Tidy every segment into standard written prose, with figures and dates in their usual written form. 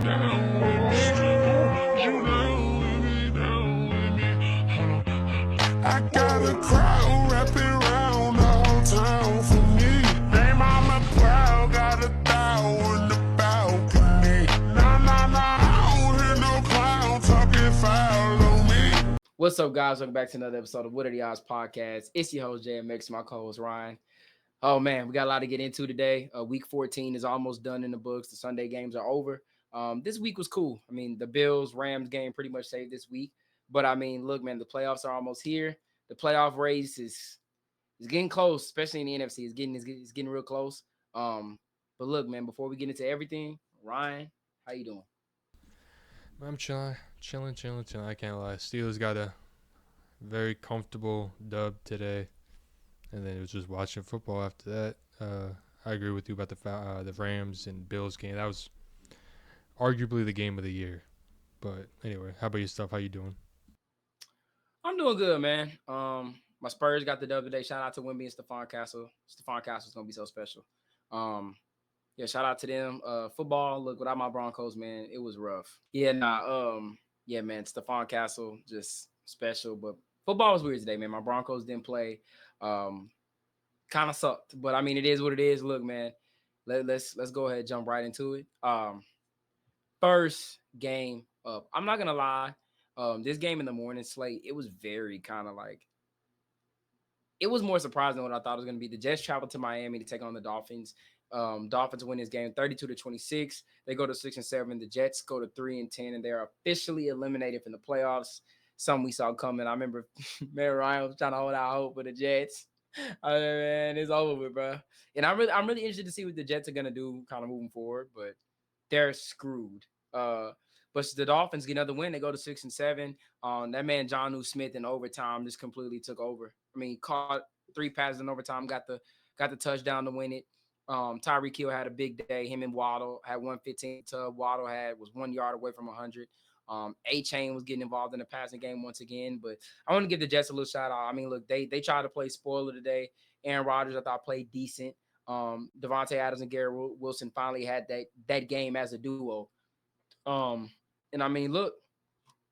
down with me? You down with me, down with me. I got a crowd wrapping around the whole town for me. They mama proud, got a thou in the balcony. Nah, I don't hear no clown talking foul on me. What's up, guys? Welcome back to another episode of What Are the Odds podcast. It's your host, JMX, my co-host, Ryan. Oh, man, we got a lot to get into today. Week 14 is almost done in the books. The Sunday games are over. This week was cool. I mean, the Bills-Rams game pretty much saved this week. But, I mean, look, man, the playoffs are almost here. The playoff race is getting close, especially in the NFC. It's getting real close. But, look, man, before we get into everything, Ryan, how you doing? I'm chilling. I can't lie. Steelers got a very comfortable dub today, and then it was just watching football after that. I agree with you about the Rams and Bills game. That was arguably the game of the year. But anyway, how about your stuff? How you doing? I'm doing good, man. My Spurs got the dub today. Shout out to Wemby and Stephon Castle. Stephon Castle's gonna be so special. Yeah, shout out to them. Football, look, without my Broncos, man, it was rough. Yeah, yeah, man, Stephon Castle, just special. But football was weird today, man. My Broncos didn't play. Kind of sucked. But I mean, it is what it is. Look, man, let's go ahead and jump right into it. First game up. I'm not gonna lie. This game in the morning slate, it was very kind of like it was more surprising than what I thought it was going to be. The Jets traveled to Miami to take on the Dolphins. Dolphins win this game 32-26. They go to 6-7. The Jets go to 3-10, and they're officially eliminated from the playoffs. Something we saw coming. I remember Mayor Ryan was trying to hold out hope for the Jets. Man, it's over with, bro. And I'm really interested to see what the Jets are gonna do, kind of moving forward. But they're screwed. But the Dolphins get another win. They go to 6-7. That man Jonnu Smith in overtime just completely took over. I mean, caught 3 passes in overtime, got the touchdown to win it. Tyreek Hill had a big day. Him and Waddle had 115 to Waddle was 1 yard away from 100. A-Chain was getting involved in the passing game once again. But I want to give the Jets a little shout out. I mean, look, they tried to play spoiler today. Aaron Rodgers, I thought, played decent. Devontae Adams and Garrett Wilson finally had that game as a duo. And I mean, look,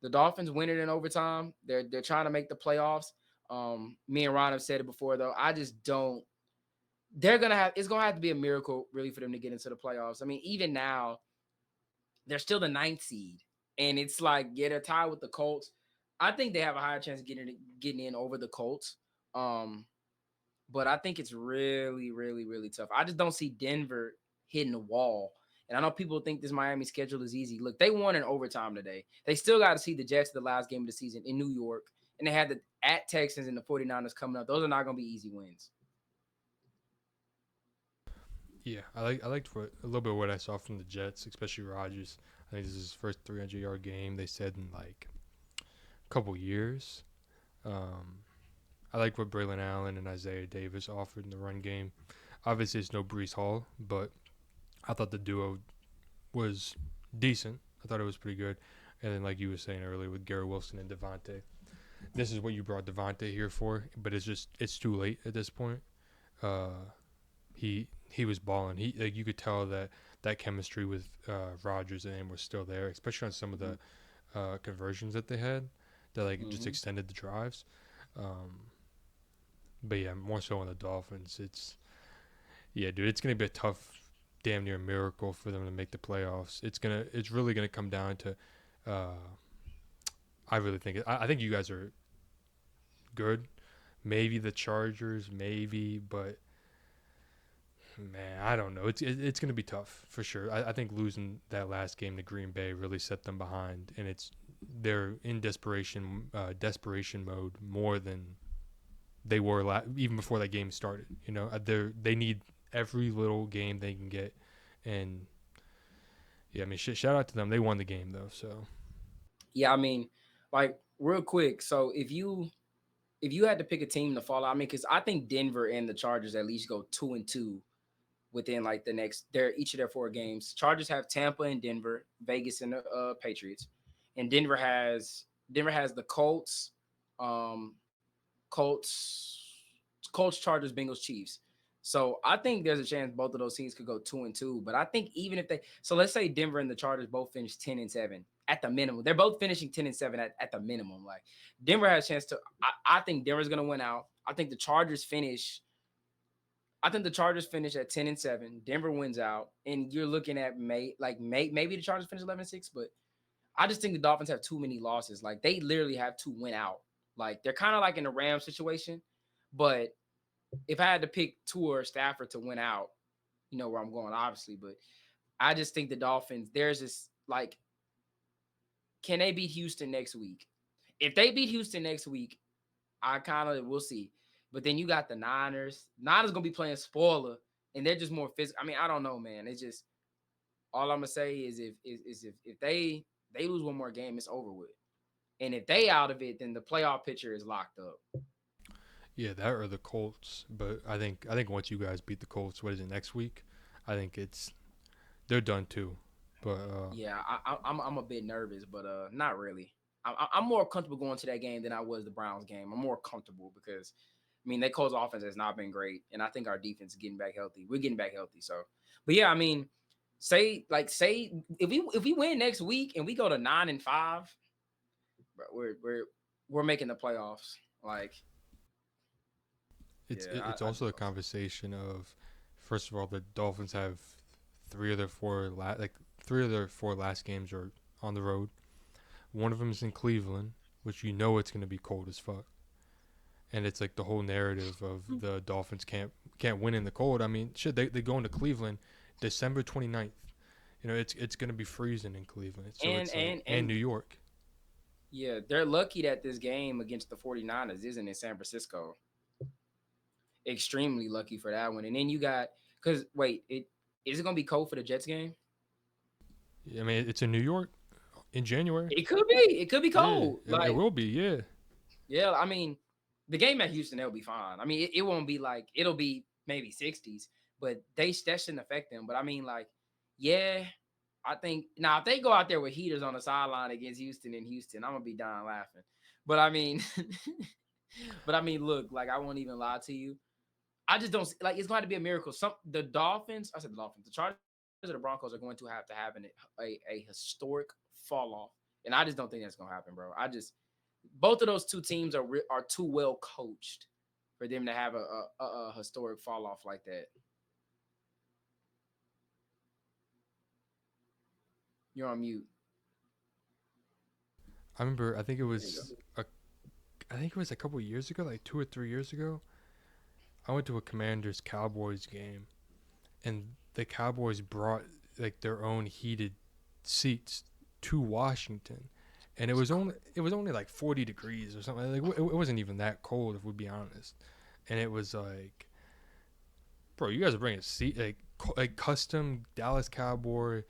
the Dolphins win it in overtime. They're trying to make the playoffs. Me and Ron have said it before, though. I just don't. It's gonna have to be a miracle really for them to get into the playoffs. I mean, even now, they're still the 9th seed, and it's like, yeah, they're tied with the Colts. I think they have a higher chance of getting in over the Colts. But I think it's really, really, really tough. I just don't see Denver hitting the wall. And I know people think this Miami schedule is easy. Look, they won in overtime today. They still got to see the Jets the last game of the season in New York. And they had the at Texans and the 49ers coming up. Those are not going to be easy wins. Yeah, I liked a little bit of what I saw from the Jets, especially Rodgers. I think this is his first 300-yard game, they said, in like a couple years. I like what Braylon Allen and Isaiah Davis offered in the run game. Obviously, it's no Breece Hall, but I thought the duo was decent. I thought it was pretty good. And then, like you were saying earlier, with Garrett Wilson and Devontae, this is what you brought Devontae here for, but it's too late at this point. He was balling. You could tell that chemistry with Rodgers and him was still there, especially on some of the conversions that they had that just extended the drives. But yeah, more so on the Dolphins. It's gonna be a tough, damn near miracle for them to make the playoffs. It's really gonna come down to. I really think I think you guys are good. Maybe the Chargers, but man, I don't know. It's gonna be tough for sure. I think losing that last game to Green Bay really set them behind, and they're in desperation mode more than they were even before that game started. You know, they need every little game they can get, and yeah, I mean, shout out to them. They won the game though, so. Yeah, I mean, like real quick. So if you had to pick a team to fall out, I mean, because I think Denver and the Chargers at least go 2-2 within like each of their 4 games. Chargers have Tampa and Denver, Vegas and the Patriots, and Denver has the Colts, Chargers, Bengals, Chiefs. So I think there's a chance both of those teams could go 2-2. But I think even if let's say Denver and the Chargers both finish 10-7 at the minimum. They're both finishing 10-7 at the minimum. Like Denver has a chance to. I think Denver's gonna win out. I think the Chargers finish. I think the Chargers finish at 10-7. Denver wins out, and you're looking at maybe the Chargers finish 11-6, but I just think the Dolphins have too many losses. Like they literally have to win out. Like they're kind of like in the Rams situation, but if I had to pick Tua or Stafford to win out, you know where I'm going, obviously. But I just think the Dolphins. There's this like, can they beat Houston next week? If they beat Houston next week, I kind of we'll see. But then you got the Niners. Niners gonna be playing spoiler, and they're just more physical. I mean, I don't know, man. It's just all I'm gonna say is if they lose one more game, it's over with. And if they out of it, then the playoff picture is locked up. Yeah, that or the Colts. But I think once you guys beat the Colts, what is it, next week? I think they're done too. But yeah, I'm a bit nervous, but not really. I'm more comfortable going to that game than I was the Browns game. I'm more comfortable because I mean, that Colts offense has not been great, and I think our defense is getting back healthy. We're getting back healthy, so. But yeah, I mean, say if we win next week and we go to 9-5, bro, we're making the playoffs. Like, it's also a conversation of, first of all, the Dolphins have three of their four last games are on the road. One of them is in Cleveland, which you know it's going to be cold as fuck. And it's like the whole narrative of the Dolphins can't win in the cold. I mean, shit, they go into Cleveland December 29th. You know, it's going to be freezing in Cleveland. So and New York. Yeah, they're lucky that this game against the 49ers isn't in San Francisco. Extremely lucky for that one. And then you got is it going to be cold for the Jets game? I mean, it's in New York in January. It could be. It could be cold. Yeah, it will be, yeah. Yeah, I mean, the game at Houston, they'll be fine. I mean, it won't be like, it'll be maybe 60s, but that shouldn't affect them. But I mean, like, yeah, I think now if they go out there with heaters on the sideline against Houston in Houston, I'm gonna be dying laughing. But I mean, look, like I won't even lie to you. I just don't like it's going to be a miracle. The Dolphins, the Chargers or the Broncos are going to have a historic fall off, and I just don't think that's gonna happen, bro. Both of those two teams are too well coached for them to have a historic fall off like that. You're on mute. I remember. I think it was a couple of years ago, like 2 or 3 years ago. I went to a Commanders Cowboys game, and the Cowboys brought like their own heated seats to Washington, and it was only like 40 degrees or something. Like it wasn't even that cold, if we be honest. And it was like, bro, you guys are bringing like custom Dallas Cowboy,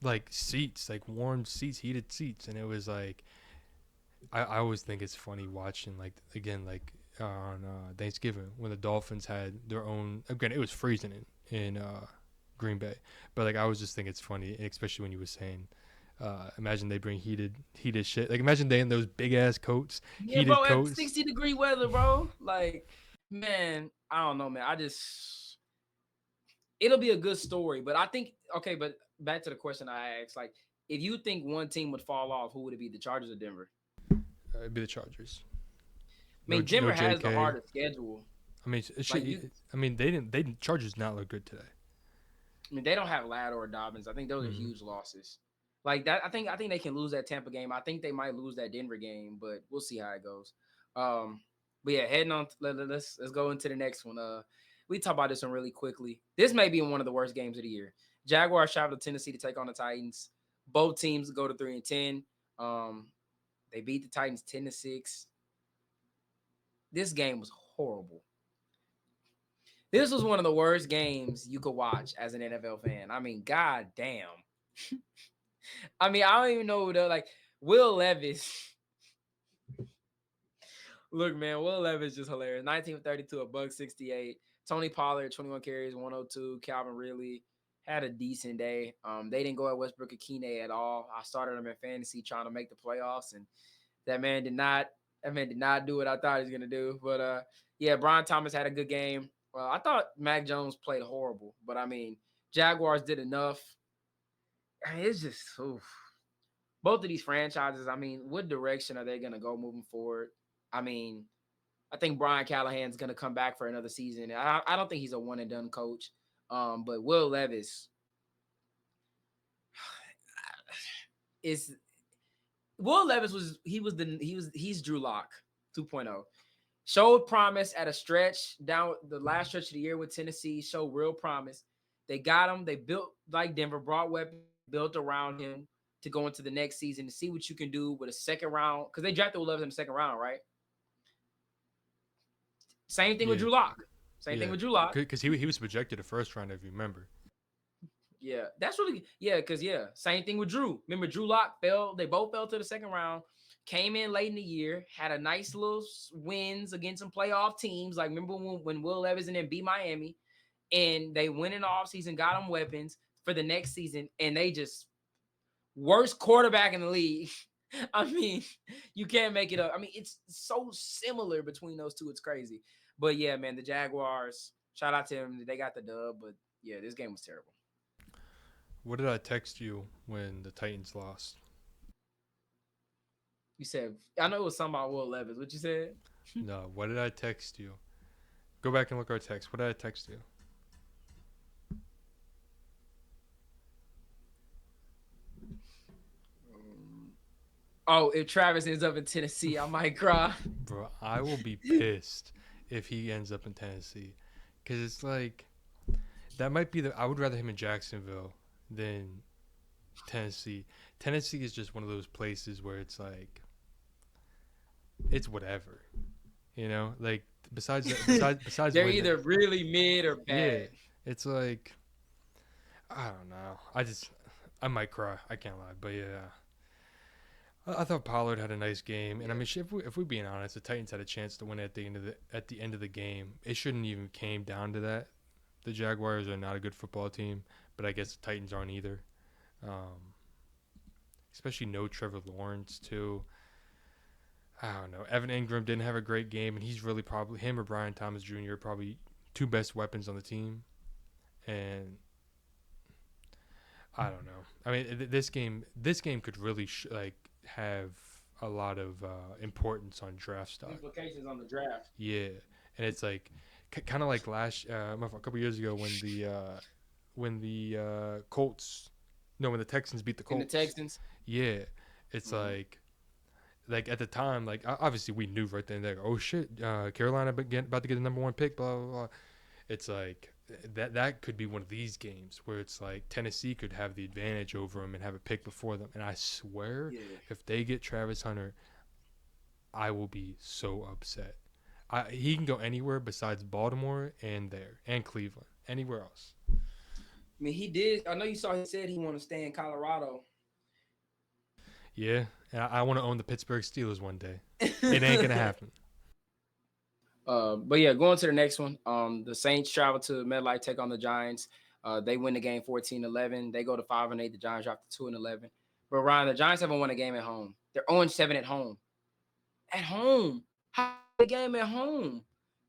like seats, like warm seats, heated seats, and it was like, I always think it's funny watching like again like. On Thanksgiving when the Dolphins had their own, again it was freezing in Green Bay, but like I was just thinking it's funny, especially when you were saying imagine they bring heated shit, like imagine they in those big ass coats, heated bro, coats. At 60-degree weather, bro. Like, man, I don't know, man. It'll be a good story, but I think but back to the question I asked, like if you think one team would fall off, who would it be, the Chargers or Denver? It'd be the Chargers. I mean, Denver has the hardest schedule. I mean, they didn't. Chargers not look good today. I mean, they don't have Ladd or Dobbins. I think those are huge losses. Like that, I think they can lose that Tampa game. I think they might lose that Denver game, but we'll see how it goes. But yeah, heading on. Let's go into the next one. We talk about this one really quickly. This may be one of the worst games of the year. Jaguars travel to Tennessee to take on the Titans. Both teams go to 3-10. They beat the Titans 10-6. This game was horrible. This was one of the worst games you could watch as an NFL fan. I mean, god damn. I mean, I don't even know like Will Levis. Look, man, Will Levis just hilarious. 19-32, $168. Tony Pollard, 21 carries, 102. Calvin Ridley had a decent day. They didn't go at Westbrook Akine at all. I started him in fantasy trying to make the playoffs, and that man did not do what I thought he was gonna do. But Yeah, Brian Thomas had a good game. Well, I thought Mac Jones played horrible, but I mean, Jaguars did enough. I mean, it's just oof. Both of these franchises. I mean, what direction are they going to go moving forward? I mean, I think Brian Callahan's going to come back for another season. I don't think he's a one and done coach. But Will Levis is Will Levis he's Drew Lock 2.0. Showed promise at a stretch down the last stretch of the year with Tennessee. Showed real promise. They got him. They built like Denver, brought weapons, built around him to go into the next season to see what you can do with a second round. Because they drafted Will Levis in the second round, right? Same thing with Yeah, Drew Lock. Same yeah, thing with Drew Lock. because he was projected a first round, if you remember. Yeah, that's really because same thing with Drew. Remember, Drew Lock fell. They both fell to the second round. Came in late in the year, had a nice little wins against some playoff teams. Like remember when Will Levis and then beat Miami, and they went in the offseason, got them weapons for the next season, and they just worst quarterback in the league. I mean, you can't make it up. I mean, it's so similar between those two. It's crazy. But yeah, man, the Jaguars. Shout out to them. They got the dub. But yeah, this game was terrible. What did I text you when the Titans lost? You said I know it was something about Will Levis. What you said? No, what did I text you? Go back and look at our text. What did I text you? Oh, if Travis ends up in Tennessee, I might cry. Bro, I will be pissed if he ends up in Tennessee. Because it's like, that might be I would rather him in Jacksonville than Tennessee. Tennessee is just one of those places where it's like, it's whatever. You know? Like, besides they're either really mid or bad. Yeah. It's like, I don't know. I might cry. I can't lie. But yeah. I thought Pollard had a nice game, and I mean, if we're being honest, the Titans had a chance to win at the end of the game. It shouldn't even came down to that. The Jaguars are not a good football team, but I guess the Titans aren't either. Especially no Trevor Lawrence too. I don't know. Evan Ingram didn't have a great game, and he's really probably him or Brian Thomas Jr. probably two best weapons on the team, and I don't know. I mean, this game could really have a lot of importance on draft stock. Implications on the draft. Yeah, and it's like kind of like a couple years ago when the Colts, no, when the Texans beat the Colts. And the Texans. Yeah, it's like at the time, like obviously we knew right then, like, oh shit, Carolina about to get the number 1 pick, blah blah blah. It's like that could be one of these games where it's like Tennessee could have the advantage over them and have a pick before them. And I swear, if they get Travis Hunter, I will be so upset. He can go anywhere besides Baltimore and Cleveland. Anywhere else. I mean, he did. I know you saw he said he want to stay in Colorado. Yeah, and I want to own the Pittsburgh Steelers one day. It ain't gonna happen. But yeah, going to the next one. The Saints travel to MetLife, take on the Giants. They win the game 14-11. They go to 5-8. The Giants drop to 2-11. But Ryan, the Giants haven't won a game at home. They're 0-7 at home. At home, how the game at home?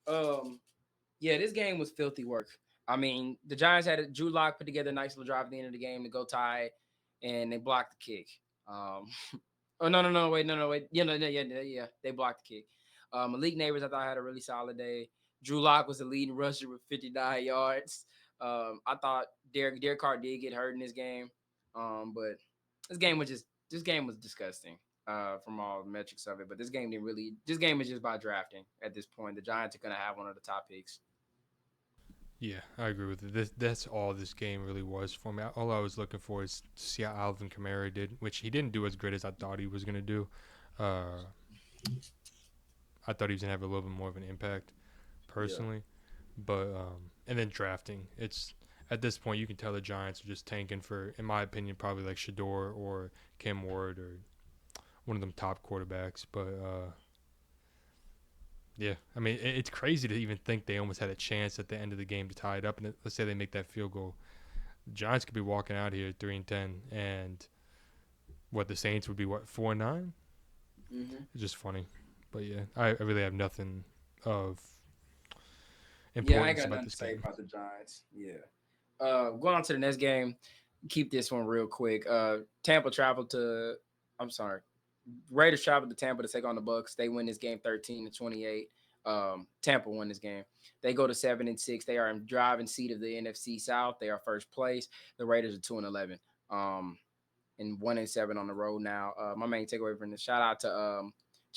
Yeah, this game was filthy work. I mean, the Giants had Drew Lock put together a nice little drive at the end of the game to go tie, and they blocked the kick. Oh no, wait. Yeah, they blocked the kick. Malik Neighbors, I thought had a really solid day. Drew Lock was the leading rusher with 59 yards. I thought Derek Carr did get hurt in this game, but this game was disgusting from all the metrics of it. But this game is just by drafting at this point. The Giants are gonna have one of the top picks. Yeah, I agree with it. That's all this game really was for me. All I was looking for is to see how Alvin Kamara did, which he didn't do as great as I thought he was gonna do. I thought he was gonna have a little bit more of an impact, personally, but and then drafting. It's at this point you can tell the Giants are just tanking for, in my opinion, probably like Shador or Cam Ward or one of them top quarterbacks. But yeah, I mean it's crazy to even think they almost had a chance at the end of the game to tie it up. And let's say they make that field goal, the Giants could be walking out here 3-10, and the Saints would be 4-9. Mm-hmm. It's just funny. But yeah, I really have nothing of Yeah, I ain't importance got about nothing to this say game. about the Giants. Yeah. Going on to the next game. Keep this one real quick. Tampa traveled to. I'm sorry. Raiders traveled to Tampa to take on the Bucks. They win this game 13-28. Tampa won this game. They go to 7-6. They are in driving seat of the NFC South. They are first place. The Raiders are 2-11. And 1-7 on the road now. My main takeaway from this, shout out to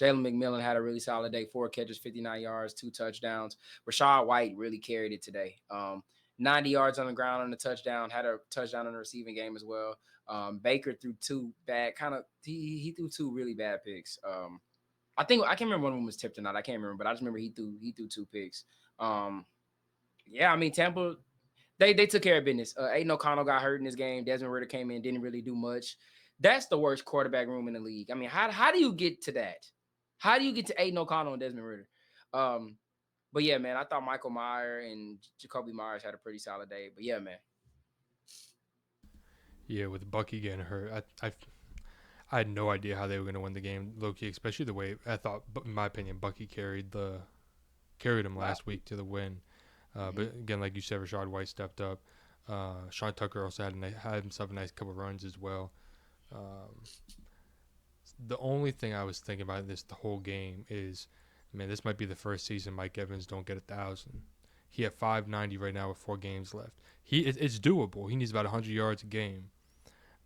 Jalen McMillan, had a really solid day. 4 catches, 59 yards, 2 touchdowns. Rashad White really carried it today. 90 yards on the ground on the touchdown, had a touchdown in the receiving game as well. Baker threw 2 bad, he threw 2 really bad picks. I can't remember one of them was tipped or not. I can't remember, but I just remember he threw 2 picks. Yeah, I mean Tampa, they took care of business. Aiden O'Connell got hurt in this game. Desmond Ridder came in, didn't really do much. That's the worst quarterback room in the league. I mean, how do you get to that? How do you get to Aiden O'Connell and Desmond Ridder? But yeah, man, I thought Michael Meyer and Jacoby Myers had a pretty solid day. But yeah, man. Yeah, with Bucky getting hurt, I had no idea how they were going to win the game, low key, especially the way I thought. In my opinion, Bucky carried him last week to the win. But again, like you said, Rashad White stepped up. Sean Tucker also had himself a nice couple runs as well. The only thing I was thinking about the whole game is, man, this might be the first season Mike Evans don't get 1,000. He at 590 right now with 4 games left. It's doable. He needs about 100 yards a game,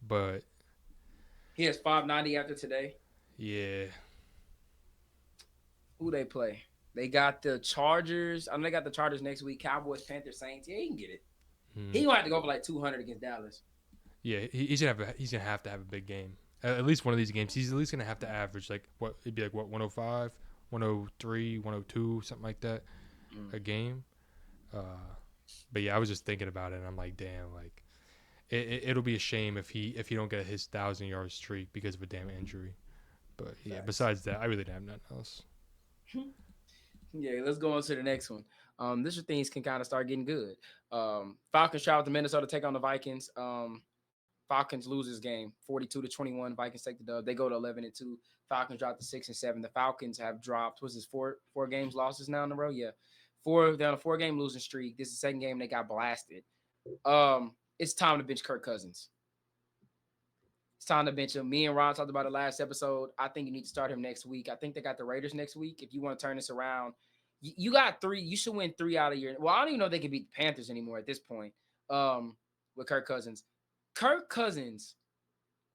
but he has 590 after today. Yeah. Who they play? They got the Chargers. I mean, they got the Chargers next week. Cowboys, Panthers, Saints. Yeah, he can get it. He gonna have to go for like 200 against Dallas. Yeah, he's gonna have to have a big game. At least one of these games, he's at least gonna have to average it'd be like 105, 103, 102, something like that, a game. But yeah, I was just thinking about it, and I'm like, damn, like it'll be a shame if he don't get his 1,000-yard streak because of a damn injury. But yeah, besides that, I really didn't have nothing else. Yeah, let's go on to the next one. This is things can kind of start getting good. Falcons travel to Minnesota to take on the Vikings. Falcons lose this game 42-21. Vikings take the dub. They go to 11-2. Falcons drop to 6-7. The Falcons have dropped. What's this? Four games losses now in a row? Yeah. They're on a 4-game losing streak. This is the second game they got blasted. It's time to bench Kirk Cousins. It's time to bench him. Me and Ron talked about it last episode. I think you need to start him next week. I think they got the Raiders next week. If you want to turn this around, you got 3. You should win 3 out of your. Well, I don't even know if they can beat the Panthers anymore at this point. With Kirk Cousins. Kirk Cousins,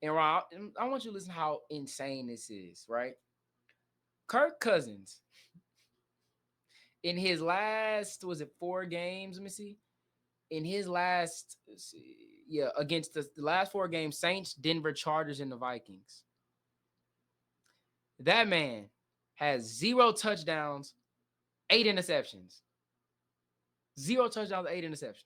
and Ron, I want you to listen to how insane this is, right? Kirk Cousins, in his last, 4 games? Let me see. In his last, against the last 4 games, Saints, Denver, Chargers, and the Vikings. That man has 0 touchdowns, 8 interceptions. 0 touchdowns, 8 interceptions.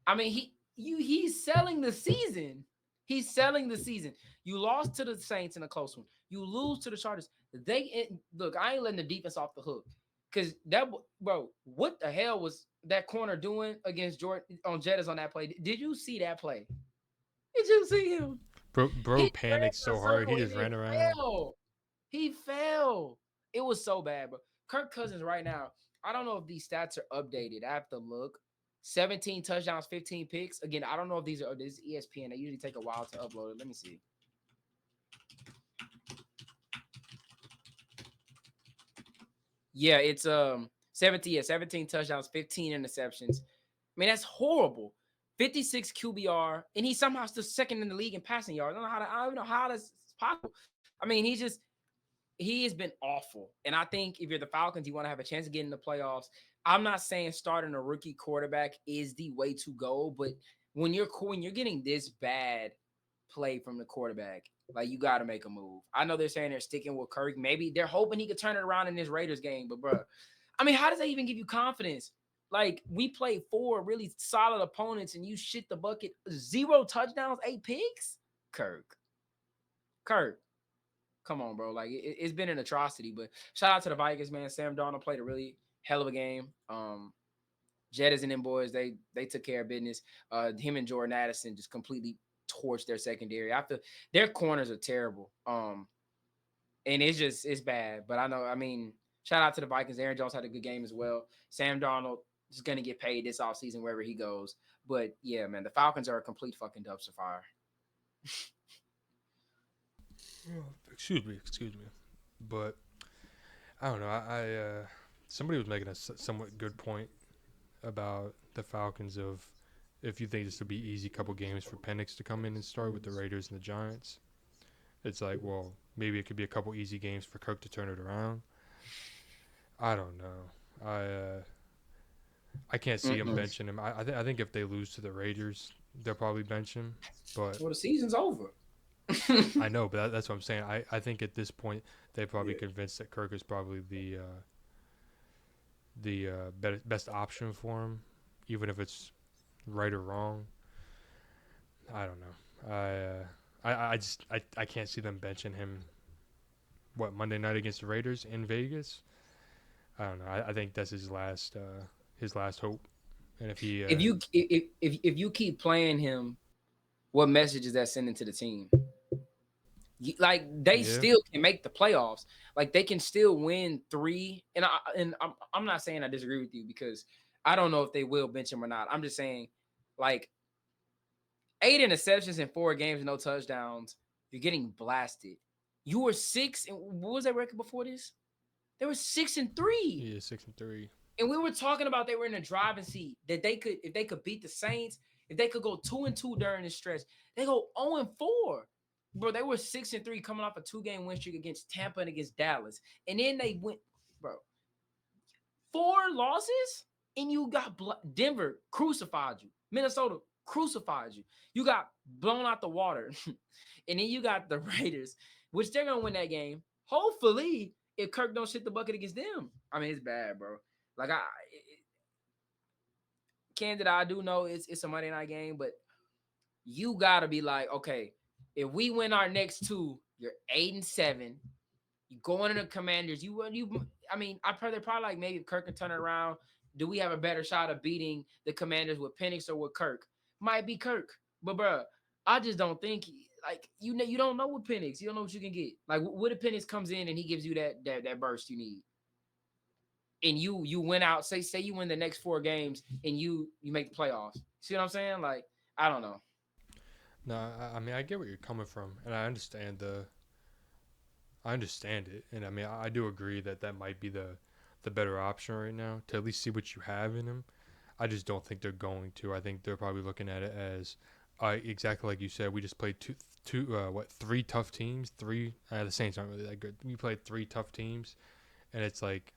I mean, he's selling the season. He's selling the season. You lost to the Saints in a close one. You lose to the Chargers. Look, I ain't letting the defense off the hook. Because what the hell was that corner doing against Jordan on Jettas on that play? Did you see that play? Did you see him? Bro panicked so hard. He just ran around. He fell. It was so bad, bro. Kirk Cousins right now, I don't know if these stats are updated. I have to look. 17 touchdowns, 15 picks. Again, I don't know if this is ESPN. They usually take a while to upload it. Let me see. Yeah, it's 17 touchdowns, 15 interceptions. I mean, that's horrible. 56 QBR, and he's somehow still second in the league in passing yards. I don't know how that's possible. I mean, he has been awful. And I think if you're the Falcons, you want to have a chance to get in the playoffs. I'm not saying starting a rookie quarterback is the way to go, but when you're getting this bad play from the quarterback, like you got to make a move. I know they're saying they're sticking with Kirk. Maybe they're hoping he could turn it around in this Raiders game, but bro, I mean, how does that even give you confidence? Like we played 4 really solid opponents and you shit the bucket. 0 touchdowns, 8 picks. Kirk. Come on, bro. Like it's been an atrocity, but shout out to the Vikings, man. Sam Darnold played a really hell of a game. Jettas and them boys, they took care of business. Him and Jordan Addison just completely torched their secondary. Their corners are terrible. And it's bad. But I know, I mean, Shout out to the Vikings. Aaron Jones had a good game as well. Sam Darnold is going to get paid this offseason wherever he goes. But yeah, man, the Falcons are a complete fucking dumpster fire. Excuse me. But I don't know. I somebody was making a somewhat good point about the Falcons of if you think this will be easy couple games for Penix to come in and start with the Raiders and the Giants. It's like, well, maybe it could be a couple easy games for Kirk to turn it around. I don't know. I can't see him benching him. I think if they lose to the Raiders, they'll probably bench him. But well, the season's over. I know, but that's what I'm saying. I think at this point they're probably convinced that Kirk is probably the best option for him, even if it's right or wrong. I don't know. I can't see them benching him. What, Monday night against the Raiders in Vegas? I don't know. I think that's his last hope. And if he if you keep playing him, what message is that sending to the team? Like they still can make the playoffs. Like they can still win 3. And I'm not saying I disagree with you because I don't know if they will bench him or not. I'm just saying, like 8 interceptions in 4 games, no touchdowns. You're getting blasted. You were 6. And what was that record before this? They were 6-3. Yeah, 6-3. And we were talking about they were in a driving seat that they could, if they could beat the Saints, if they could go 2-2 during this stretch, they go 0-4. Bro, they were 6-3 coming off a 2-game win streak against Tampa and against Dallas. And then they went, bro, 4 losses and you got Denver crucified you. Minnesota crucified you. You got blown out the water. And then you got the Raiders, which they're going to win that game. Hopefully, if Kirk don't shit the bucket against them. I mean, it's bad, bro. Like, candid, I do know it's a Monday night game, but you got to be like, okay, if we win our next 2, you're 8-7. You go into the Commanders. I mean, they're probably like maybe if Kirk can turn it around. Do we have a better shot of beating the Commanders with Penix or with Kirk? Might be Kirk, but bro, I just don't think like you don't know with Penix. You don't know what you can get. Like, what if Penix comes in and he gives you that burst you need, and you win out. Say you win the next 4 games and you make the playoffs. See what I'm saying? Like, I don't know. No, I mean I get where you're coming from, and I understand it, and I mean I do agree that might be the better option right now to at least see what you have in him. I just don't think they're going to. I think they're probably looking at it as exactly like you said. We just played 3 tough teams. The Saints aren't really that good. We played 3 tough teams, and it's like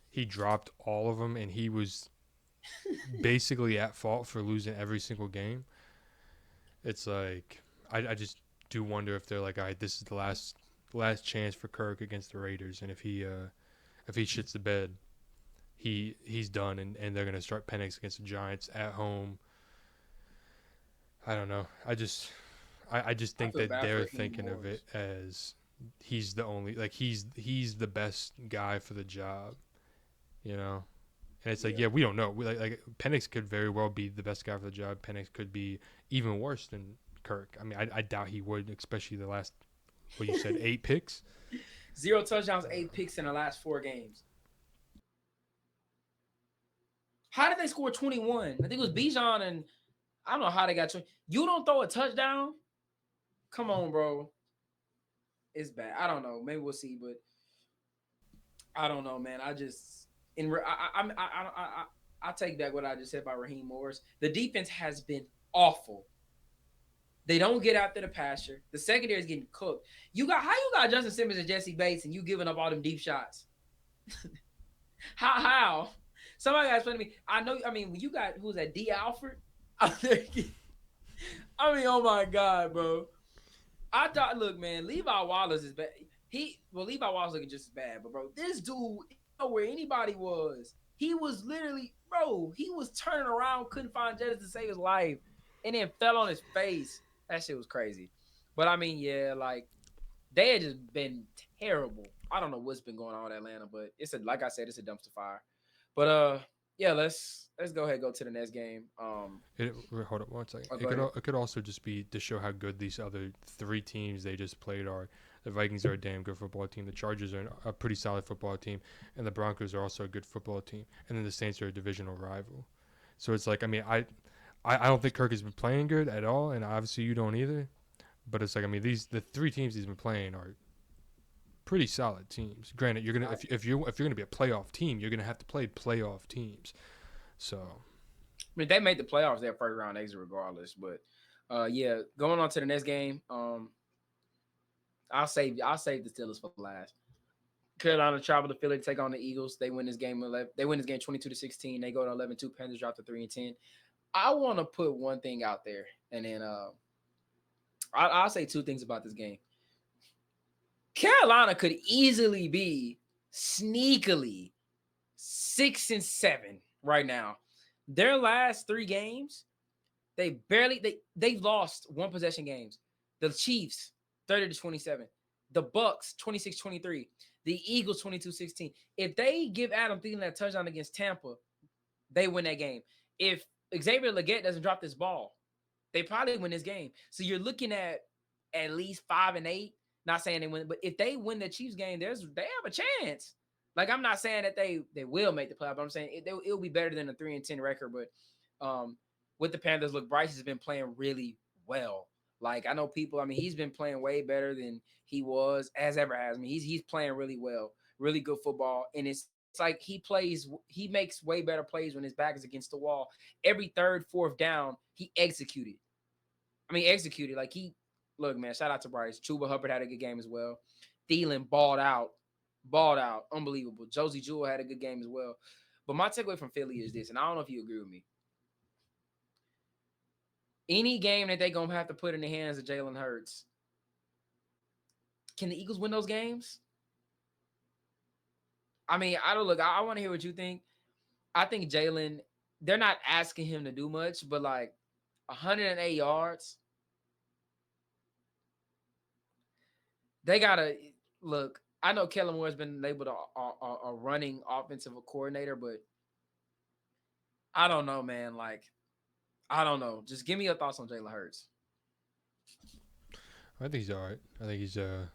he dropped all of them, and he was basically at fault for losing every single game. It's like I just do wonder if they're like, all right, this is the last chance for Kirk against the Raiders, and if he shits the bed, he's done, and they're gonna start Penix against the Giants at home. I don't know. I just think that they're thinking of it as he's the only, like he's the best guy for the job, you know. And it's like, yeah, we don't know. Like Penix could very well be the best guy for the job. Penix could be even worse than Kirk. I mean, I doubt he would, especially the last, what you said, 8 picks. 0 touchdowns, 8 picks in the last 4 games. How did they score 21? I think it was Bijan, and I don't know how they got 20. You don't throw a touchdown? Come on, bro. It's bad. I don't know. Maybe we'll see, but I don't know, man. I take back what I just said about Raheem Morris. The defense has been awful. They don't get after the passer. The secondary is getting cooked. You got Justin Simmons and Jesse Bates, and you giving up all them deep shots. How? Somebody got to explain to me. I know. I mean, when you got who's that? D. Alfred. I mean, oh my God, bro. I thought, look, man, Levi Wallace is bad. Levi Wallace looking just as bad, but bro, this dude, you know where anybody was. He was literally, bro, he was turning around, couldn't find justice to save his life, and then fell on his face. That shit was crazy. But I mean, yeah, like they had just been terrible. I don't know what's been going on in Atlanta, but like I said, it's a dumpster fire. But yeah, let's go ahead and go to the next game. Hold up one second. Oh, It could also just be to show how good these other 3 teams they just played are. The Vikings are a damn good football team. The Chargers are a pretty solid football team, and the Broncos are also a good football team. And then the Saints are a divisional rival. So it's like, I mean, I don't think Kirk has been playing good at all, and obviously you don't either. But it's like, I mean, the three teams he's been playing are pretty solid teams. Granted, you're gonna if you're gonna be a playoff team, you're gonna have to play playoff teams. So, I mean, they made the playoffs their first round exit regardless. But yeah, going on to the next game. I'll save the Steelers for last. Carolina travel to Philly to take on the Eagles. They win this game 11. They win this game 22-16. They go to 11-2. Panthers drop to 3-10. I want to put one thing out there, and then I'll say two things about this game. Carolina could easily be sneakily 6-7 right now. Their last three games, they've lost one possession games. The Chiefs 30-27, the Bucks 26-23, the Eagles 22-16. If they give Adam Thielen that touchdown against Tampa, they win that game. If Xavier Legette doesn't drop this ball, they probably win this game. So you're looking at least 5-8. Not saying they win, but if they win the Chiefs game, they have a chance. Like, I'm not saying that they will make the playoff, but I'm saying it'll be better than a 3-10 record. But with the Panthers, look, Bryce has been playing really well. Like, I know people, I mean, he's been playing way better than he was, as ever has. I mean, he's playing really well, really good football. And it's like he makes way better plays when his back is against the wall. Every third, fourth down, he executed. Like, look, man, shout out to Bryce. Chuba Hubbard had a good game as well. Thielen balled out. Unbelievable. Josie Jewell had a good game as well. But my takeaway from Philly is this, and I don't know if you agree with me. Any game that they're going to have to put in the hands of Jalen Hurts, can the Eagles win those games? I mean, I want to hear what you think. I think Jalen, they're not asking him to do much, but like 108 yards, they got to look. I know Kellen Moore's been labeled a running offensive coordinator, but I don't know, man. Like, I don't know. Just give me your thoughts on Jalen Hurts. I think he's all right. I think he's I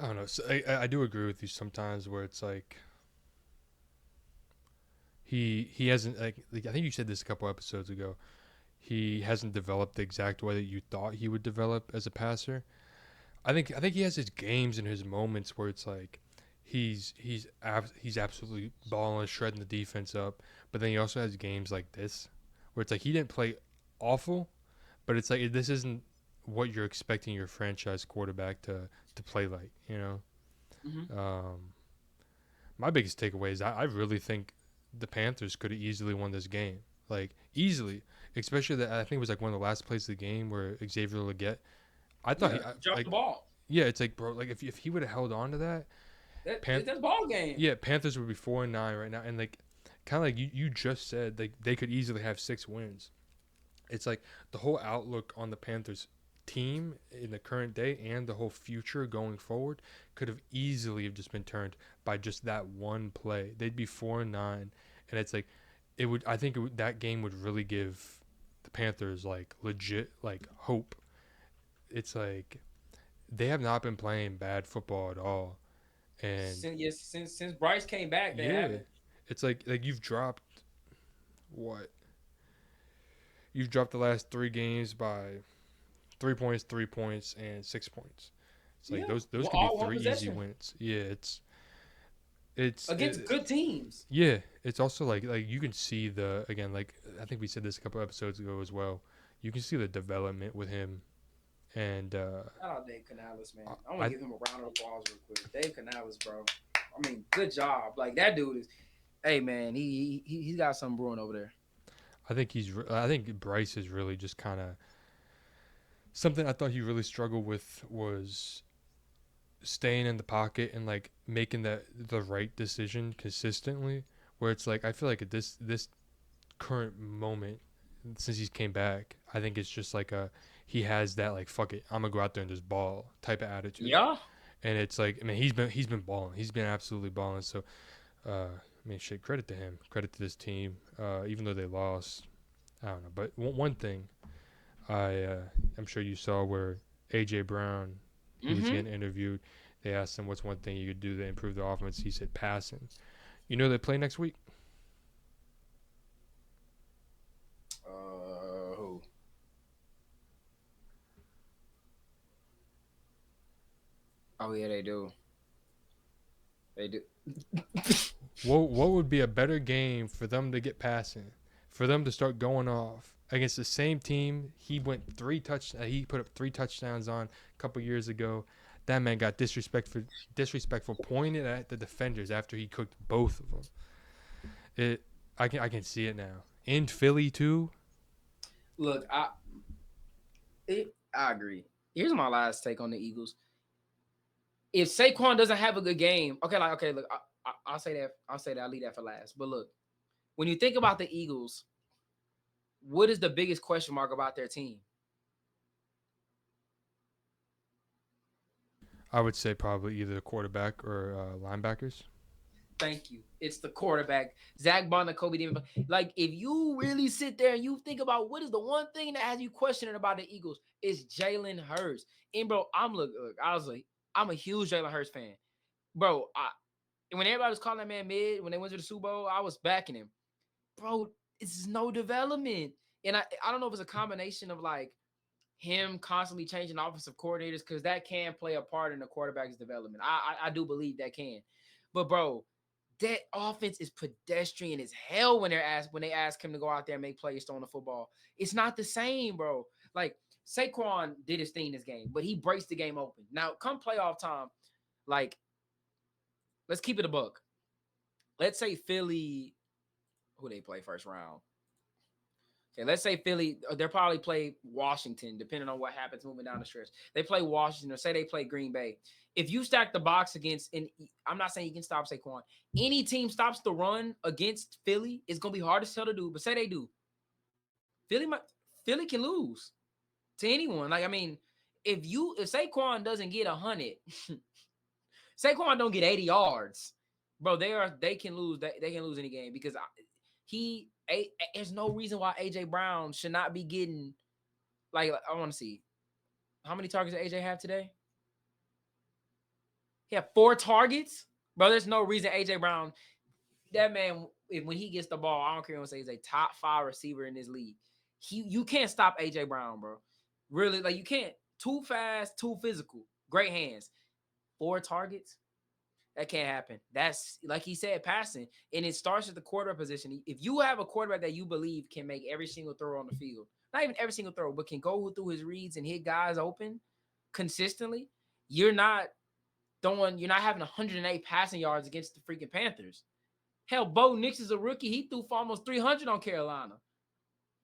don't know. So I do agree with you sometimes where it's like he hasn't like I think you said this a couple episodes ago. He hasn't developed the exact way that you thought he would develop as a passer. I think he has his games and his moments where it's like he's absolutely balling, shredding the defense up, but then he also has games like this where it's like he didn't play awful, but it's like this isn't what you're expecting your franchise quarterback to play like, you know. Mm-hmm. My biggest takeaway is I really think the Panthers could have easily won this game, like easily, especially that I think it was like one of the last plays of the game where Xavier Legette. I thought he dropped the ball. Yeah, it's like, bro, like if he would have held on to that, that's ball game. Yeah, Panthers would be 4-9 right now, and like kind of like you just said, like they could easily have 6 wins. It's like the whole outlook on the Panthers team in the current day and the whole future going forward could have easily have just been turned by just that one play. They'd be 4-9, and it's like it would. I think that game would really give the Panthers like legit like hope. It's like they have not been playing bad football at all, and since Bryce came back, they haven't. It's like you've dropped what? You've dropped the last 3 games by 3 points, 3 points, and 6 points. It's like those could be 3 easy wins. Yeah, it's against good teams. Yeah, it's also like you can see again, like I think we said this a couple episodes ago as well. You can see the development with him. And shout out Dave Canales, man. I want to give him a round of applause real quick. Dave Canales, bro. I mean, good job. Like that dude is. Hey, man, he's got something brewing over there. I think Bryce is really just kind of something I thought he really struggled with was staying in the pocket and like making the right decision consistently. Where it's like I feel like at this current moment since he's came back, I think it's just like he has that like fuck it, I'm gonna go out there and just ball type of attitude. Yeah. And it's like I mean he's been balling. He's been absolutely balling. So I mean shit, credit to him, credit to this team. Even though they lost, I don't know. But one thing I'm sure you saw where AJ Brown He was Mm-hmm. getting interviewed. They asked him what's one thing you could do to improve the offense. He said passing. You know they play next week. Who? Oh yeah, they do. They do. What would be a better game for them to get passing, for them to start going off against the same team? He went he put up 3 touchdowns on a couple years ago. That man got disrespectful pointed at the defenders after he cooked both of them. I can see it now. In Philly too. Look, I agree. Here's my last take on the Eagles. If Saquon doesn't have a good game, okay, look, I'll say that. I'll leave that for last. But look, when you think about the Eagles, what is the biggest question mark about their team? I would say probably either quarterback or linebackers. Thank you. It's the quarterback. Zach Bond and Kobe didn't. Like, if you really sit there and you think about what is the one thing that has you questioning about the Eagles, it's Jalen Hurts. And bro, I'm a huge Jalen Hurts fan. Bro, when everybody was calling that man mid when they went to the Super Bowl, I was backing him. Bro, it's no development. And I don't know if it's a combination of like him constantly changing offensive coordinators, because that can play a part in the quarterback's development. I do believe that can. But bro, that offense is pedestrian as hell when they ask him to go out there and make plays throwing the football. It's not the same, bro. Like Saquon did his thing this game, but he breaks the game open. Now, come playoff time, like, let's keep it a buck. Let's say Philly, who they play first round. Okay, let's say Philly, they'll probably play Washington, depending on what happens moving down the stretch. They play Washington, or say they play Green Bay. If you stack the box against, and I'm not saying you can stop Saquon, any team stops the run against Philly, it's gonna be hard as hell to do. But say they do, Philly can lose to anyone. Like, I mean, if Saquon doesn't get 100, Saquon don't get 80 yards, bro, they can lose. They can lose any game, because there's no reason why AJ Brown should not be getting, like, I want to see how many targets did AJ have today. He had 4 targets, bro. There's no reason AJ Brown, that man, when he gets the ball, I don't care what say he's a top 5 receiver in this league. You can't stop AJ Brown, bro. Really, like, you can't. Too fast, too physical, great hands. 4 targets. That can't happen. That's, like he said, passing. And it starts at the quarterback position. If you have a quarterback that you believe can make every single throw on the field, not even every single throw, but can go through his reads and hit guys open consistently, you're not having 108 passing yards against the freaking Panthers. Hell, Bo Nix is a rookie. He threw for almost 300 on Carolina.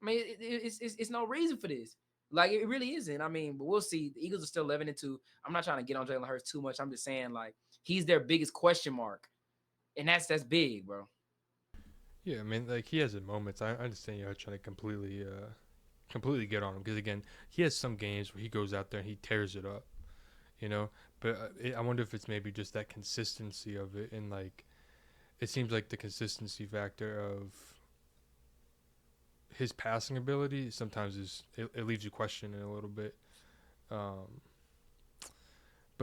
I mean, it's no reason for this. Like, it really isn't. I mean, but we'll see. The Eagles are still 11-2. I'm not trying to get on Jalen Hurts too much. I'm just saying, like, he's their biggest question mark, and that's big, bro. Yeah, I mean, like, he has his moments. I understand you're trying to completely get on him, because again, he has some games where he goes out there and he tears it up, you know. But I wonder if it's maybe just that consistency of it, and like, it seems like the consistency factor of his passing ability sometimes it leaves you questioning a little bit. But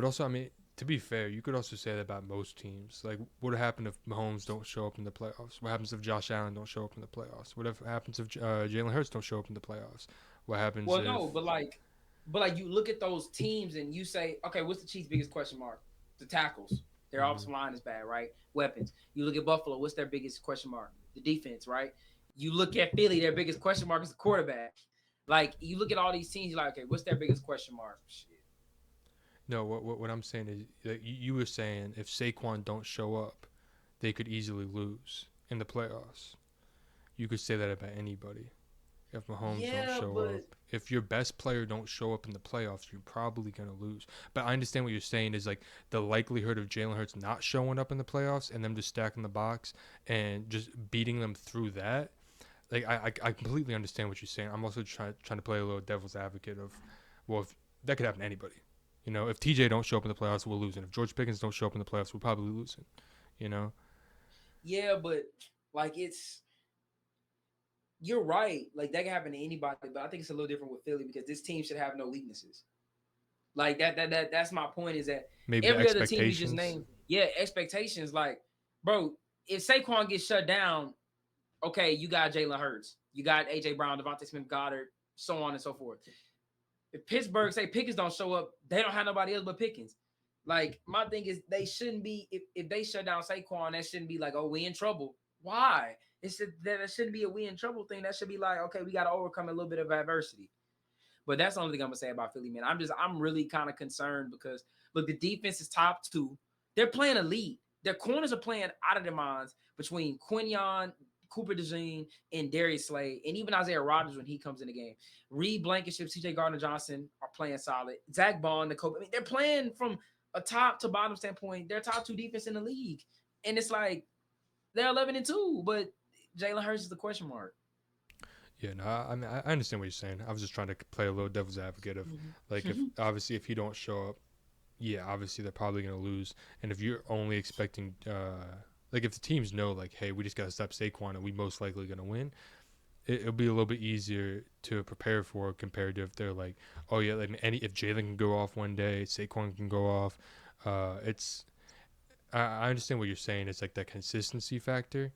also, I mean, to be fair, you could also say that about most teams. Like, what would happen if Mahomes don't show up in the playoffs? What happens if Josh Allen don't show up in the playoffs? What happens if Jalen Hurts don't show up in the playoffs? What happens? Well, no, but like you look at those teams and you say, okay, what's the Chiefs' biggest question mark? The tackles. Their offensive line is bad, right? Weapons. You look at Buffalo, what's their biggest question mark? The defense, right? You look at Philly, their biggest question mark is the quarterback. Like, you look at all these teams, you're like, okay, what's their biggest question mark? Shit. No, what I'm saying is, like, you were saying if Saquon don't show up, they could easily lose in the playoffs. You could say that about anybody. If Mahomes don't show up, if your best player don't show up in the playoffs, you're probably gonna lose. But I understand what you're saying is, like, the likelihood of Jalen Hurts not showing up in the playoffs and them just stacking the box and just beating them through that. Like, I completely understand what you're saying. I'm also trying to play a little devil's advocate of, well, if that could happen to anybody. You know, if TJ don't show up in the playoffs, we'll lose. And if George Pickens don't show up in the playoffs, we'll probably lose it. You know? Yeah, but like, you're right. Like, that can happen to anybody, but I think it's a little different with Philly because this team should have no weaknesses. Like that's my point is that Maybe the every other team you just expectations. named, yeah, expectations. Like, bro, if Saquon gets shut down, okay, you got Jalen Hurts, you got AJ Brown, Devontae Smith, Goddard, so on and so forth. If Pittsburgh say Pickens don't show up, they don't have nobody else but Pickens. Like my thing is they shouldn't be if they shut down Saquon, that shouldn't be like, oh, we in trouble. Why? That shouldn't be a we in trouble thing. That should be like, okay, we got to overcome a little bit of adversity. But that's the only thing I'm gonna say about Philly, man. I'm really kind of concerned because look, the defense is top two. They're playing elite. Their corners are playing out of their minds between Quinion, Cooper DeJean, and Darius Slade, and even Isaiah Rodgers when he comes in the game. Reed Blankenship, CJ Gardner Johnson are playing solid. Zach Bond, the coach. I mean, they're playing from a top to bottom standpoint. They're top two defense in the league. And it's like they're 11-2, but Jalen Hurts is the question mark. Yeah, no, I mean, I understand what you're saying. I was just trying to play a little devil's advocate of, like, if Mm-hmm. obviously if you don't show up, yeah, obviously they're probably gonna lose. And if you're only expecting, like, if the teams know, like, hey, we just gotta stop Saquon and we most likely gonna win, it'll be a little bit easier to prepare for compared to if they're like, oh yeah, like if Jalen can go off one day, Saquon can go off. It's I understand what you're saying. It's like that consistency factor,